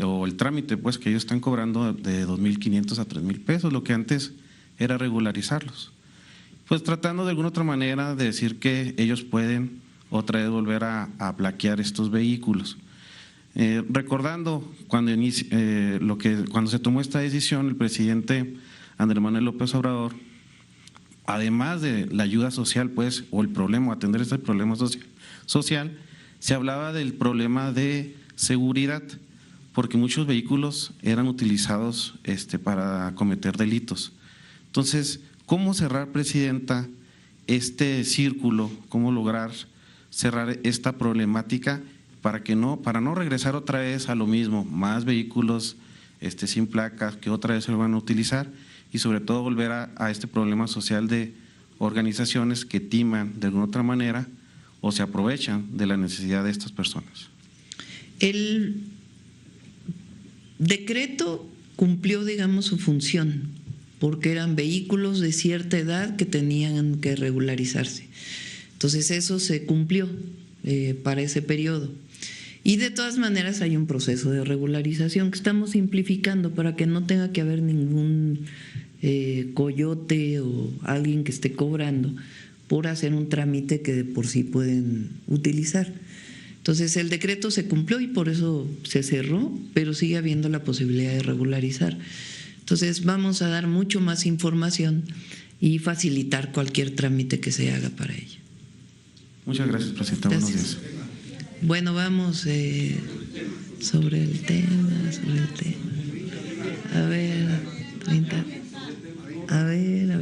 o el trámite pues que ellos están cobrando de 2.500 a 3.000 pesos, lo que antes era regularizarlos. Pues tratando de alguna otra manera de decir que ellos pueden otra vez volver a plaquear estos vehículos. Recordando cuando se tomó esta decisión, el presidente Andrés Manuel López Obrador, además de la ayuda social, pues, o el problema, atender este problema social, se hablaba del problema de seguridad, porque muchos vehículos eran utilizados para cometer delitos. Entonces, ¿cómo cerrar, presidenta, este círculo? ¿Cómo lograr cerrar esta problemática para no regresar otra vez a lo mismo, más vehículos sin placas que otra vez se van a utilizar, y sobre todo volver a este problema social de organizaciones que timan de alguna otra manera o se aprovechan de la necesidad de estas personas? El decreto cumplió, digamos, su función, porque eran vehículos de cierta edad que tenían que regularizarse. Entonces eso se cumplió para ese periodo. Y de todas maneras hay un proceso de regularización que estamos simplificando para que no tenga que haber ningún coyote o alguien que esté cobrando por hacer un trámite que de por sí pueden utilizar. Entonces el decreto se cumplió y por eso se cerró, pero sigue habiendo la posibilidad de regularizar. Entonces vamos a dar mucho más información y facilitar cualquier trámite que se haga para ello. Muchas gracias, presidenta. Buenos días. Bueno, vamos sobre el tema. A ver, 30. A ver.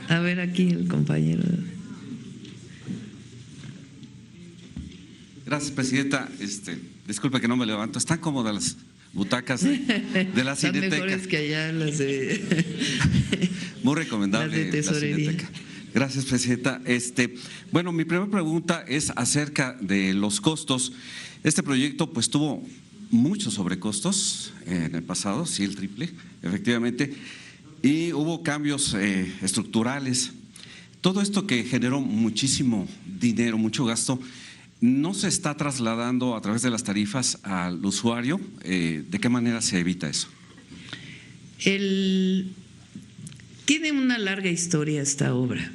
A ver aquí el compañero. Gracias, presidenta. Disculpe que no me levanto. Están cómodas las butacas de la Cineteca. Están mejores que allá las de… Muy recomendable. Las de tesorería. Gracias, presidenta. Bueno, mi primera pregunta es acerca de los costos. Este proyecto pues tuvo muchos sobrecostos en el pasado, sí, el triple, efectivamente, y hubo cambios estructurales. Todo esto que generó muchísimo dinero, mucho gasto, ¿no se está trasladando a través de las tarifas al usuario? ¿De qué manera se evita eso? Tiene una larga historia esta obra.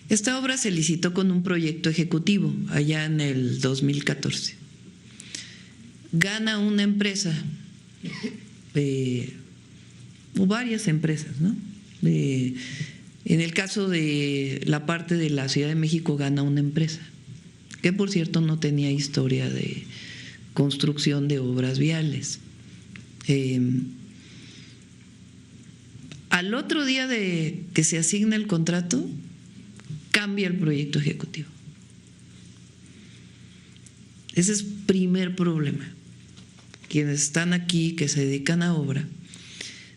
Esta obra se licitó con un proyecto ejecutivo allá en el 2014. Gana una empresa, o varias empresas, ¿no? En el caso de la parte de la Ciudad de México gana una empresa, que por cierto no tenía historia de construcción de obras viales. Al otro día de que se asigna el contrato, cambia el proyecto ejecutivo. Ese es primer problema. Quienes están aquí, que se dedican a obra,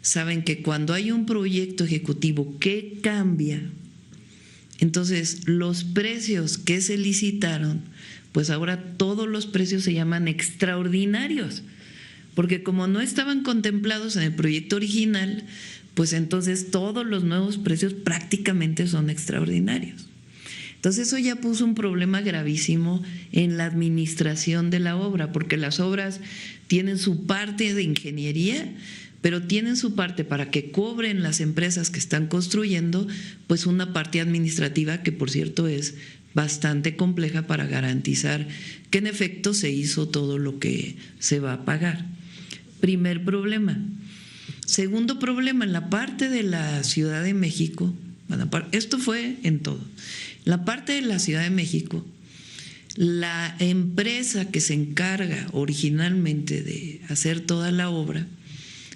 saben que cuando hay un proyecto ejecutivo que cambia, entonces los precios que se licitaron, pues ahora todos los precios se llaman extraordinarios, porque como no estaban contemplados en el proyecto original, pues entonces todos los nuevos precios prácticamente son extraordinarios. Entonces eso ya puso un problema gravísimo en la administración de la obra, porque las obras tienen su parte de ingeniería, pero tienen su parte para que cobren las empresas que están construyendo, pues una parte administrativa que por cierto es bastante compleja para garantizar que en efecto se hizo todo lo que se va a pagar. Primer problema. Segundo problema, en la parte de la Ciudad de México, bueno, esto fue en todo, la parte de la Ciudad de México, la empresa que se encarga originalmente de hacer toda la obra,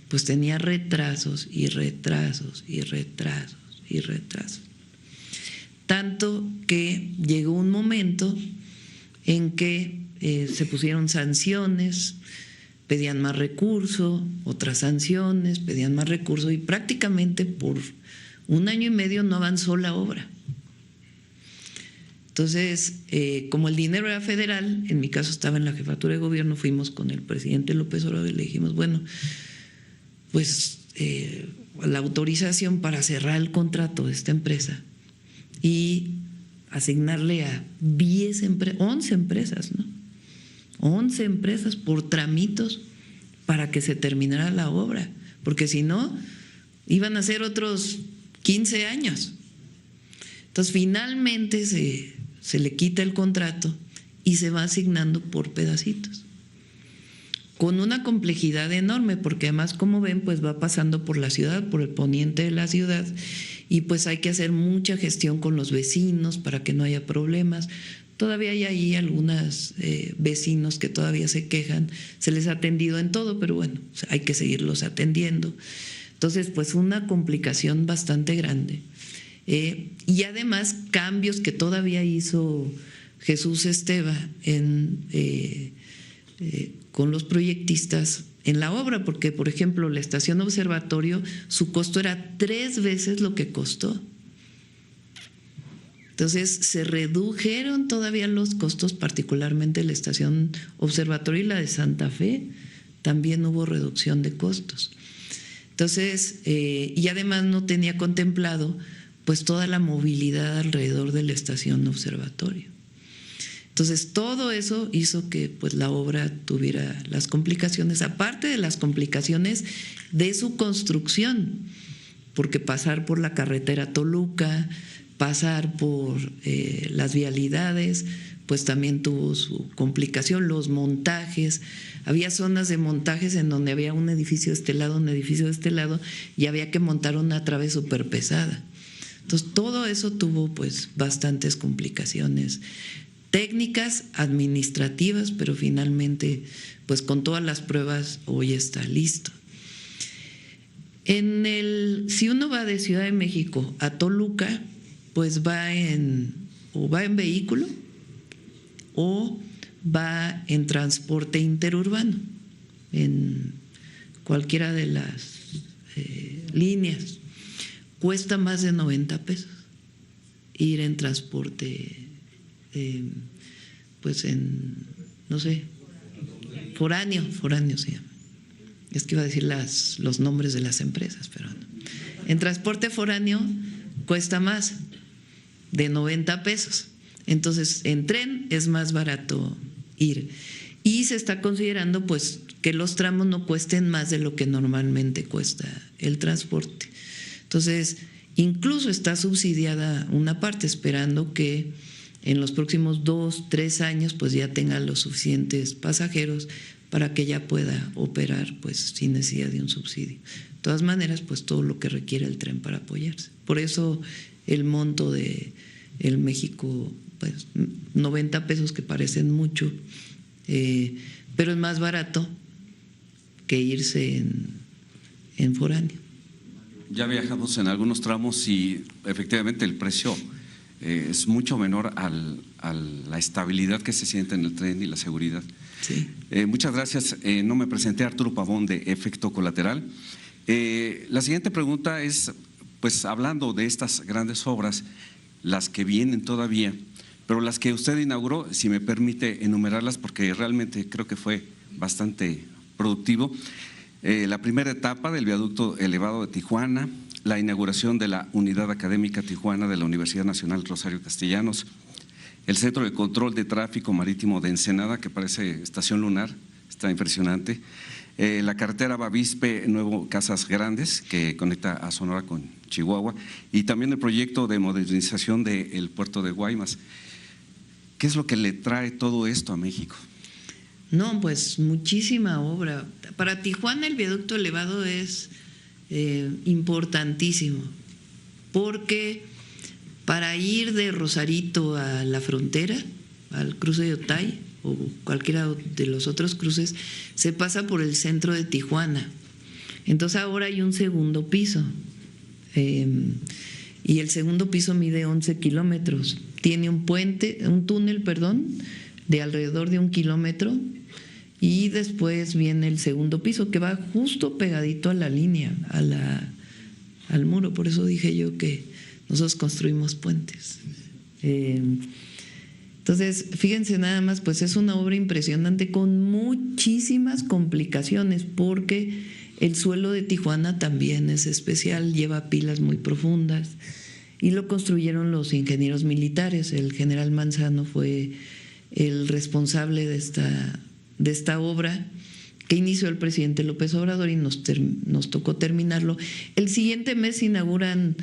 pues tenía retrasos y retrasos y retrasos y retrasos. Tanto que llegó un momento en que se pusieron sanciones, pedían más recursos, otras sanciones, pedían más recursos y prácticamente por 1 año y medio no avanzó la obra. Entonces, como el dinero era federal, en mi caso estaba en la jefatura de gobierno, fuimos con el presidente López Obrador y le dijimos, bueno, pues la autorización para cerrar el contrato de esta empresa y asignarle a 11 empresas, ¿no? 11 empresas por tramitos para que se terminara la obra, porque si no, iban a ser otros 15 años. Entonces, finalmente se le quita el contrato y se va asignando por pedacitos, con una complejidad enorme, porque además, como ven, pues va pasando por la ciudad, por el poniente de la ciudad, y pues hay que hacer mucha gestión con los vecinos para que no haya problemas. Todavía hay ahí algunos vecinos que todavía se quejan, se les ha atendido en todo, pero bueno, hay que seguirlos atendiendo. Entonces, pues una complicación bastante grande. Y además cambios que todavía hizo Jesús Esteva con los proyectistas en la obra, porque por ejemplo la estación observatorio, su costo era 3 veces lo que costó. Entonces se redujeron todavía los costos, particularmente la estación observatorio y la de Santa Fe, también hubo reducción de costos. Entonces, y además no tenía contemplado pues toda la movilidad alrededor de la estación observatorio. Entonces, todo eso hizo que pues la obra tuviera las complicaciones, aparte de las complicaciones de su construcción, porque pasar por la carretera Toluca, pasar por las vialidades, pues también tuvo su complicación, los montajes. Había zonas de montajes en donde había un edificio de este lado, un edificio de este lado, y había que montar una trave súper pesada. Entonces, todo eso tuvo pues bastantes complicaciones técnicas, administrativas, pero finalmente, pues con todas las pruebas, hoy está listo. Si uno va de Ciudad de México a Toluca, pues va en vehículo o va en transporte interurbano, en cualquiera de las líneas. Cuesta más de 90 pesos ir en transporte, pues en, no sé, foráneo se llama. Es que iba a decir los nombres de las empresas, pero no. En transporte foráneo cuesta más de 90 pesos. Entonces, en tren es más barato ir. Y se está considerando pues que los tramos no cuesten más de lo que normalmente cuesta el transporte. Entonces, incluso está subsidiada una parte, esperando que en los próximos 2, 3 años pues ya tenga los suficientes pasajeros para que ya pueda operar pues sin necesidad de un subsidio. De todas maneras, pues todo lo que requiere el tren para apoyarse. Por eso el monto de el México, pues 90 pesos, que parecen mucho, pero es más barato que irse en foráneo. Ya viajamos en algunos tramos y efectivamente el precio es mucho menor a la estabilidad que se siente en el tren y la seguridad. Sí. Muchas gracias. No me presenté, Arturo Pavón, de Efecto Colateral. La siguiente pregunta es, pues hablando de estas grandes obras, las que vienen todavía, pero las que usted inauguró, si me permite enumerarlas, porque realmente creo que fue bastante productivo. La primera etapa del viaducto elevado de Tijuana, la inauguración de la Unidad Académica Tijuana de la Universidad Nacional Rosario Castellanos, el Centro de Control de Tráfico Marítimo de Ensenada, que parece estación lunar, está impresionante, la carretera Bavispe Nuevo Casas Grandes, que conecta a Sonora con Chihuahua, y también el proyecto de modernización del puerto de Guaymas. ¿Qué es lo que le trae todo esto a México? No, pues muchísima obra. Para Tijuana el viaducto elevado es importantísimo, porque para ir de Rosarito a la frontera, al cruce de Otay o cualquiera de los otros cruces, se pasa por el centro de Tijuana. Entonces ahora hay un segundo piso, y el segundo piso mide 11 kilómetros. Tiene un túnel, de alrededor de 1 kilómetro, y después viene el segundo piso, que va justo pegadito a la línea, al muro. Por eso dije yo que nosotros construimos puentes. Entonces, fíjense nada más, pues es una obra impresionante con muchísimas complicaciones, porque el suelo de Tijuana también es especial, lleva pilas muy profundas, y lo construyeron los ingenieros militares. El general Manzano fue el responsable de esta obra, que inició el presidente López Obrador, y nos tocó terminarlo. El siguiente mes inauguran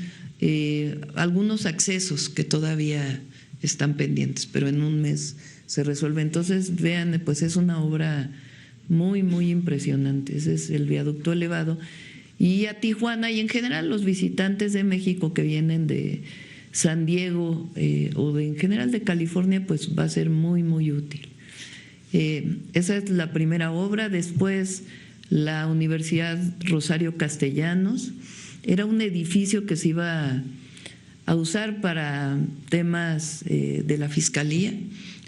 algunos accesos que todavía están pendientes, pero en un mes se resuelve. Entonces, vean, pues es una obra muy, muy impresionante. Ese es el viaducto elevado. Y a Tijuana, y en general los visitantes de México que vienen de San Diego en general de California, pues va a ser muy, muy útil. Esa es la primera obra. Después, la Universidad Rosario Castellanos. Era un edificio que se iba a usar para temas de la Fiscalía.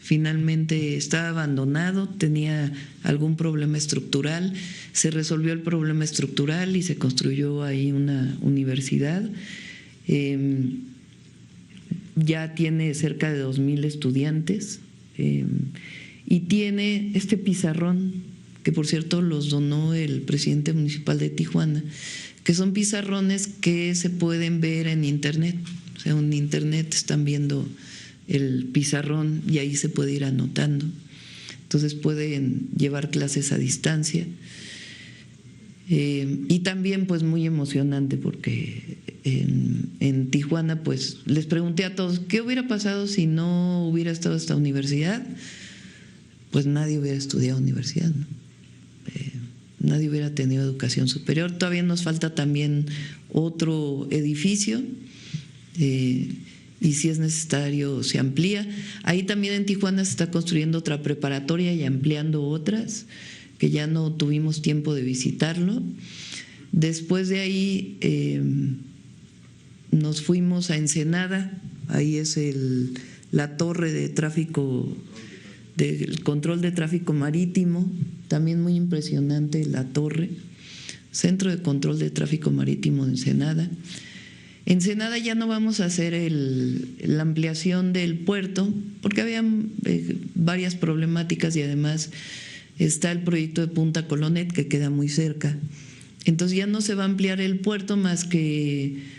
Finalmente estaba abandonado, tenía algún problema estructural, se resolvió el problema estructural y se construyó ahí una universidad. Ya tiene cerca de 2,000 estudiantes, y tiene este pizarrón, que por cierto los donó el presidente municipal de Tijuana, que son pizarrones que se pueden ver en internet. O sea, en internet están viendo el pizarrón y ahí se puede ir anotando. Entonces pueden llevar clases a distancia. Y también pues muy emocionante, porque en Tijuana pues les pregunté a todos qué hubiera pasado si no hubiera estado esta universidad. Pues nadie hubiera estudiado universidad, ¿no? Nadie hubiera tenido educación superior. Todavía nos falta también otro edificio, y si es necesario se amplía. Ahí también en Tijuana se está construyendo otra preparatoria y ampliando otras, que ya no tuvimos tiempo de visitarlo. Después de ahí nos fuimos a Ensenada. Ahí es la torre de tráfico, del control de tráfico marítimo, también muy impresionante la torre, Centro de Control de Tráfico Marítimo de Ensenada. Ensenada ya no vamos a hacer la ampliación del puerto, porque había varias problemáticas, y además está el proyecto de Punta Colonet, que queda muy cerca. Entonces ya no se va a ampliar el puerto, más que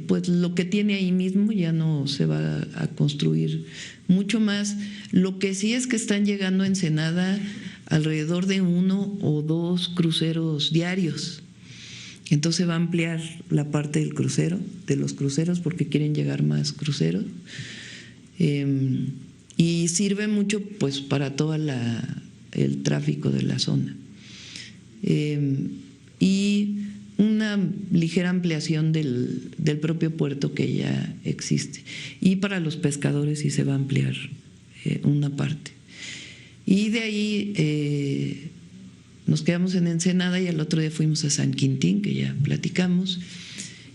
pues lo que tiene ahí mismo, ya no se va a construir mucho más. Lo que sí es que están llegando a Ensenada alrededor de 1 o 2 cruceros diarios. Entonces va a ampliar la parte de los cruceros, porque quieren llegar más cruceros. Y sirve mucho pues para toda el tráfico de la zona. Y una ligera ampliación del propio puerto que ya existe. Y para los pescadores sí se va a ampliar una parte. Y de ahí nos quedamos en Ensenada y al otro día fuimos a San Quintín, que ya platicamos.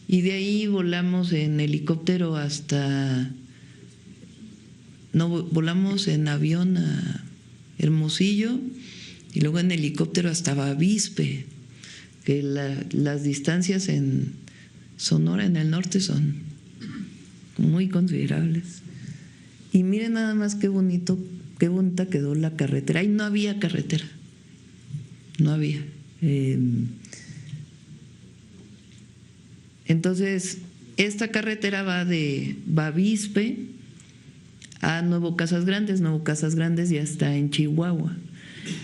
Y de ahí volamos en helicóptero volamos en avión a Hermosillo y luego en helicóptero hasta Bavispe, que las distancias en Sonora, en el norte, son muy considerables. Y miren nada más qué bonita quedó la carretera. Ahí no había carretera, no había. Entonces, esta carretera va de Bavispe a Nuevo Casas Grandes. Nuevo Casas Grandes ya está en Chihuahua.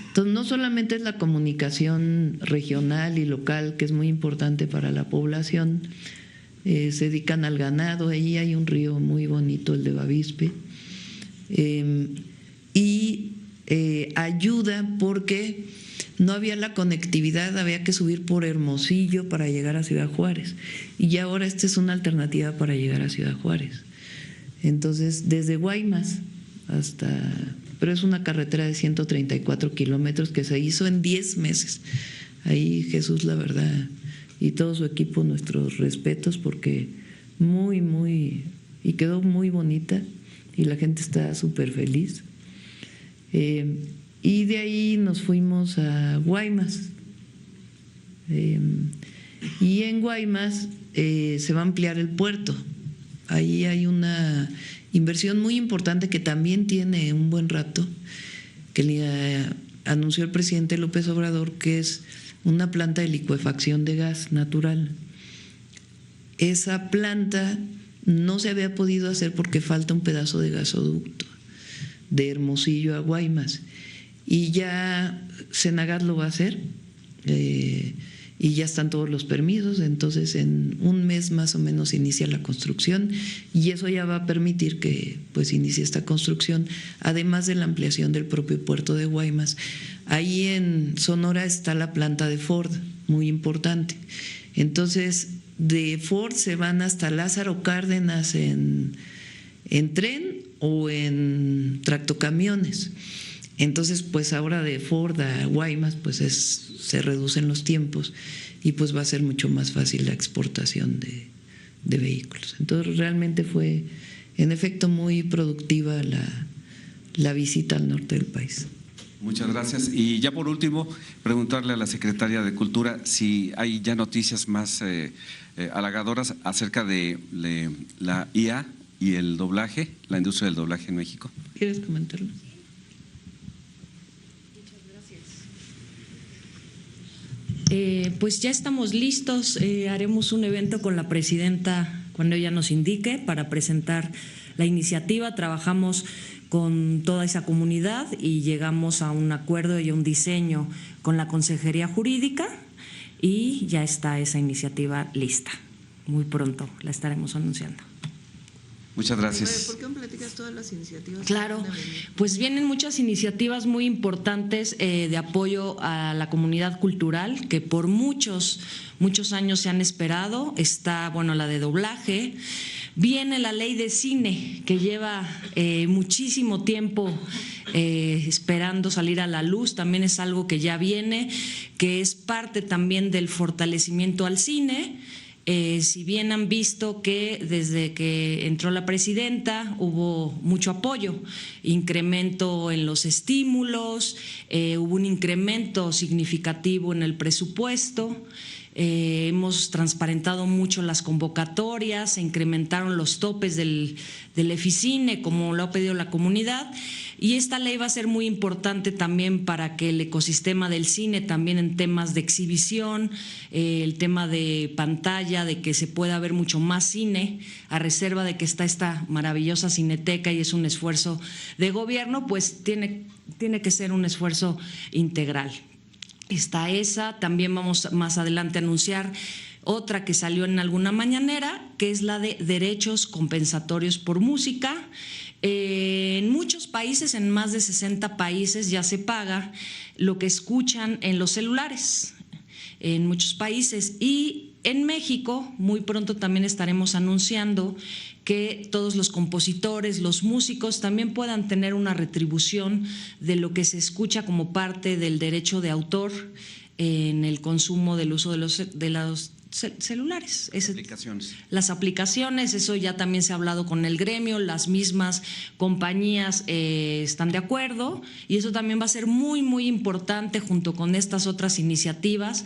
Entonces, no solamente es la comunicación regional y local, que es muy importante para la población, se dedican al ganado, ahí hay un río muy bonito, el de Bavispe, y ayuda porque no había la conectividad, había que subir por Hermosillo para llegar a Ciudad Juárez, y ya ahora esta es una alternativa para llegar a Ciudad Juárez. Entonces, desde Guaymas pero es una carretera de 134 kilómetros que se hizo en 10 meses. Ahí Jesús, la verdad, y todo su equipo, nuestros respetos, porque y quedó muy bonita y la gente está súper feliz. Y de ahí nos fuimos a Guaymas. Y en Guaymas se va a ampliar el puerto. Ahí hay una inversión muy importante que también tiene un buen rato, que le anunció el presidente López Obrador, que es una planta de licuefacción de gas natural. Esa planta no se había podido hacer porque falta un pedazo de gasoducto de Hermosillo a Guaymas, y ya Senagas lo va a hacer, y ya están todos los permisos. Entonces en un mes más o menos inicia la construcción, y eso ya va a permitir que pues inicie esta construcción, además de la ampliación del propio puerto de Guaymas. Ahí en Sonora está la planta de Ford, muy importante. Entonces de Ford se van hasta Lázaro Cárdenas en tren o en tractocamiones. Entonces, pues ahora de Ford a Guaymas, pues se reducen los tiempos y pues va a ser mucho más fácil la exportación de vehículos. Entonces, realmente fue, en efecto, muy productiva la visita al norte del país. Muchas gracias. Y ya por último, preguntarle a la Secretaria de Cultura si hay ya noticias más halagadoras acerca de la IA y el doblaje, la industria del doblaje en México. ¿Quieres comentarlo? Pues ya estamos listos, haremos un evento con la presidenta cuando ella nos indique para presentar la iniciativa. Trabajamos con toda esa comunidad y llegamos a un acuerdo y a un diseño con la Consejería Jurídica y ya está esa iniciativa lista. Muy pronto la estaremos anunciando. Muchas gracias. ¿Por qué no platicas todas las iniciativas? Claro, pues vienen muchas iniciativas muy importantes de apoyo a la comunidad cultural que por muchos años se han esperado. Está, bueno, la de doblaje. Viene la ley de cine que lleva muchísimo tiempo esperando salir a la luz. También es algo que ya viene, que es parte también del fortalecimiento al cine. Si bien han visto que desde que entró la presidenta hubo mucho apoyo, incremento en los estímulos, hubo un incremento significativo en el presupuesto, hemos transparentado mucho las convocatorias, se incrementaron los topes del EFICINE como lo ha pedido la comunidad. Y esta ley va a ser muy importante también para que el ecosistema del cine, también en temas de exhibición, el tema de pantalla, de que se pueda ver mucho más cine, a reserva de que está esta maravillosa cineteca y es un esfuerzo de gobierno, pues tiene que ser un esfuerzo integral. Está esa, también vamos más adelante a anunciar otra que salió en alguna mañanera, que es la de derechos compensatorios por música. En muchos países, en más de 60 países, ya se paga lo que escuchan en los celulares, en muchos países. Y en México, muy pronto también estaremos anunciando que todos los compositores, los músicos también puedan tener una retribución de lo que se escucha como parte del derecho de autor en el consumo del uso de los celulares. Las aplicaciones, eso ya también se ha hablado con el gremio, las mismas compañías están de acuerdo, y eso también va a ser muy, muy importante junto con estas otras iniciativas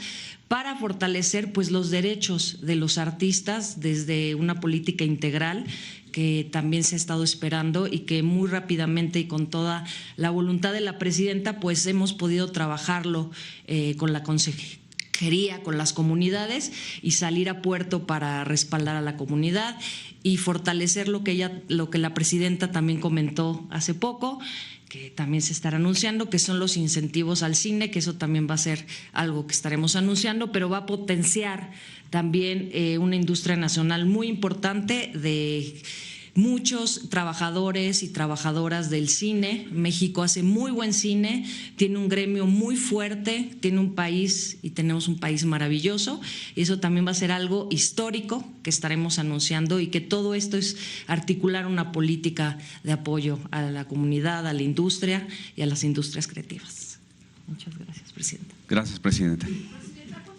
para fortalecer pues los derechos de los artistas desde una política integral que también se ha estado esperando y que muy rápidamente y con toda la voluntad de la presidenta pues hemos podido trabajarlo con la consejería, con las comunidades y salir a puerto para respaldar a la comunidad y fortalecer lo que la presidenta también comentó hace poco, que también se estará anunciando, que son los incentivos al cine, que eso también va a ser algo que estaremos anunciando, pero va a potenciar también una industria nacional muy importante de muchos trabajadores y trabajadoras del cine. México hace muy buen cine, tiene un gremio muy fuerte, tiene un país y tenemos un país maravilloso, y eso también va a ser algo histórico que estaremos anunciando, y que todo esto es articular una política de apoyo a la comunidad, a la industria y a las industrias creativas. Muchas gracias, presidenta. Gracias, presidenta.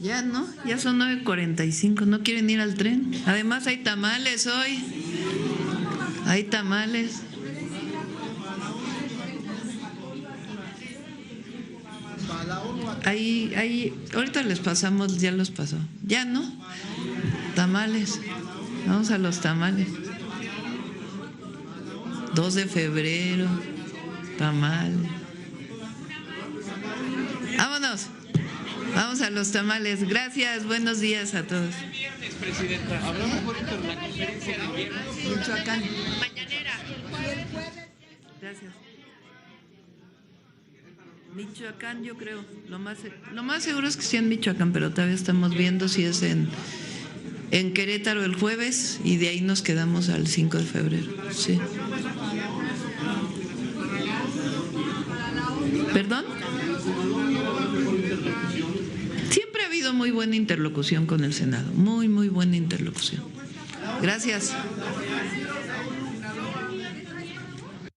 Ya, ¿no? Ya son 9:45, ¿no quieren ir al tren? Además hay tamales hoy. Hay tamales. Ahí, ahorita les pasamos, ya los pasó. Ya, ¿no? Tamales. Vamos a los tamales. 2 de febrero, tamales. Vámonos. Vamos a los tamales. Gracias, buenos días a todos. Viernes, presidenta. Hablamos por la conferencia de viernes. Michoacán. Mañanera. Gracias. Michoacán, yo creo. Lo más seguro es que sea en Michoacán, pero todavía estamos viendo si es en Querétaro el jueves, y de ahí nos quedamos al 5 de febrero. Sí. ¿Perdón? Siempre ha habido muy buena interlocución con el Senado, muy, muy buena interlocución. Gracias.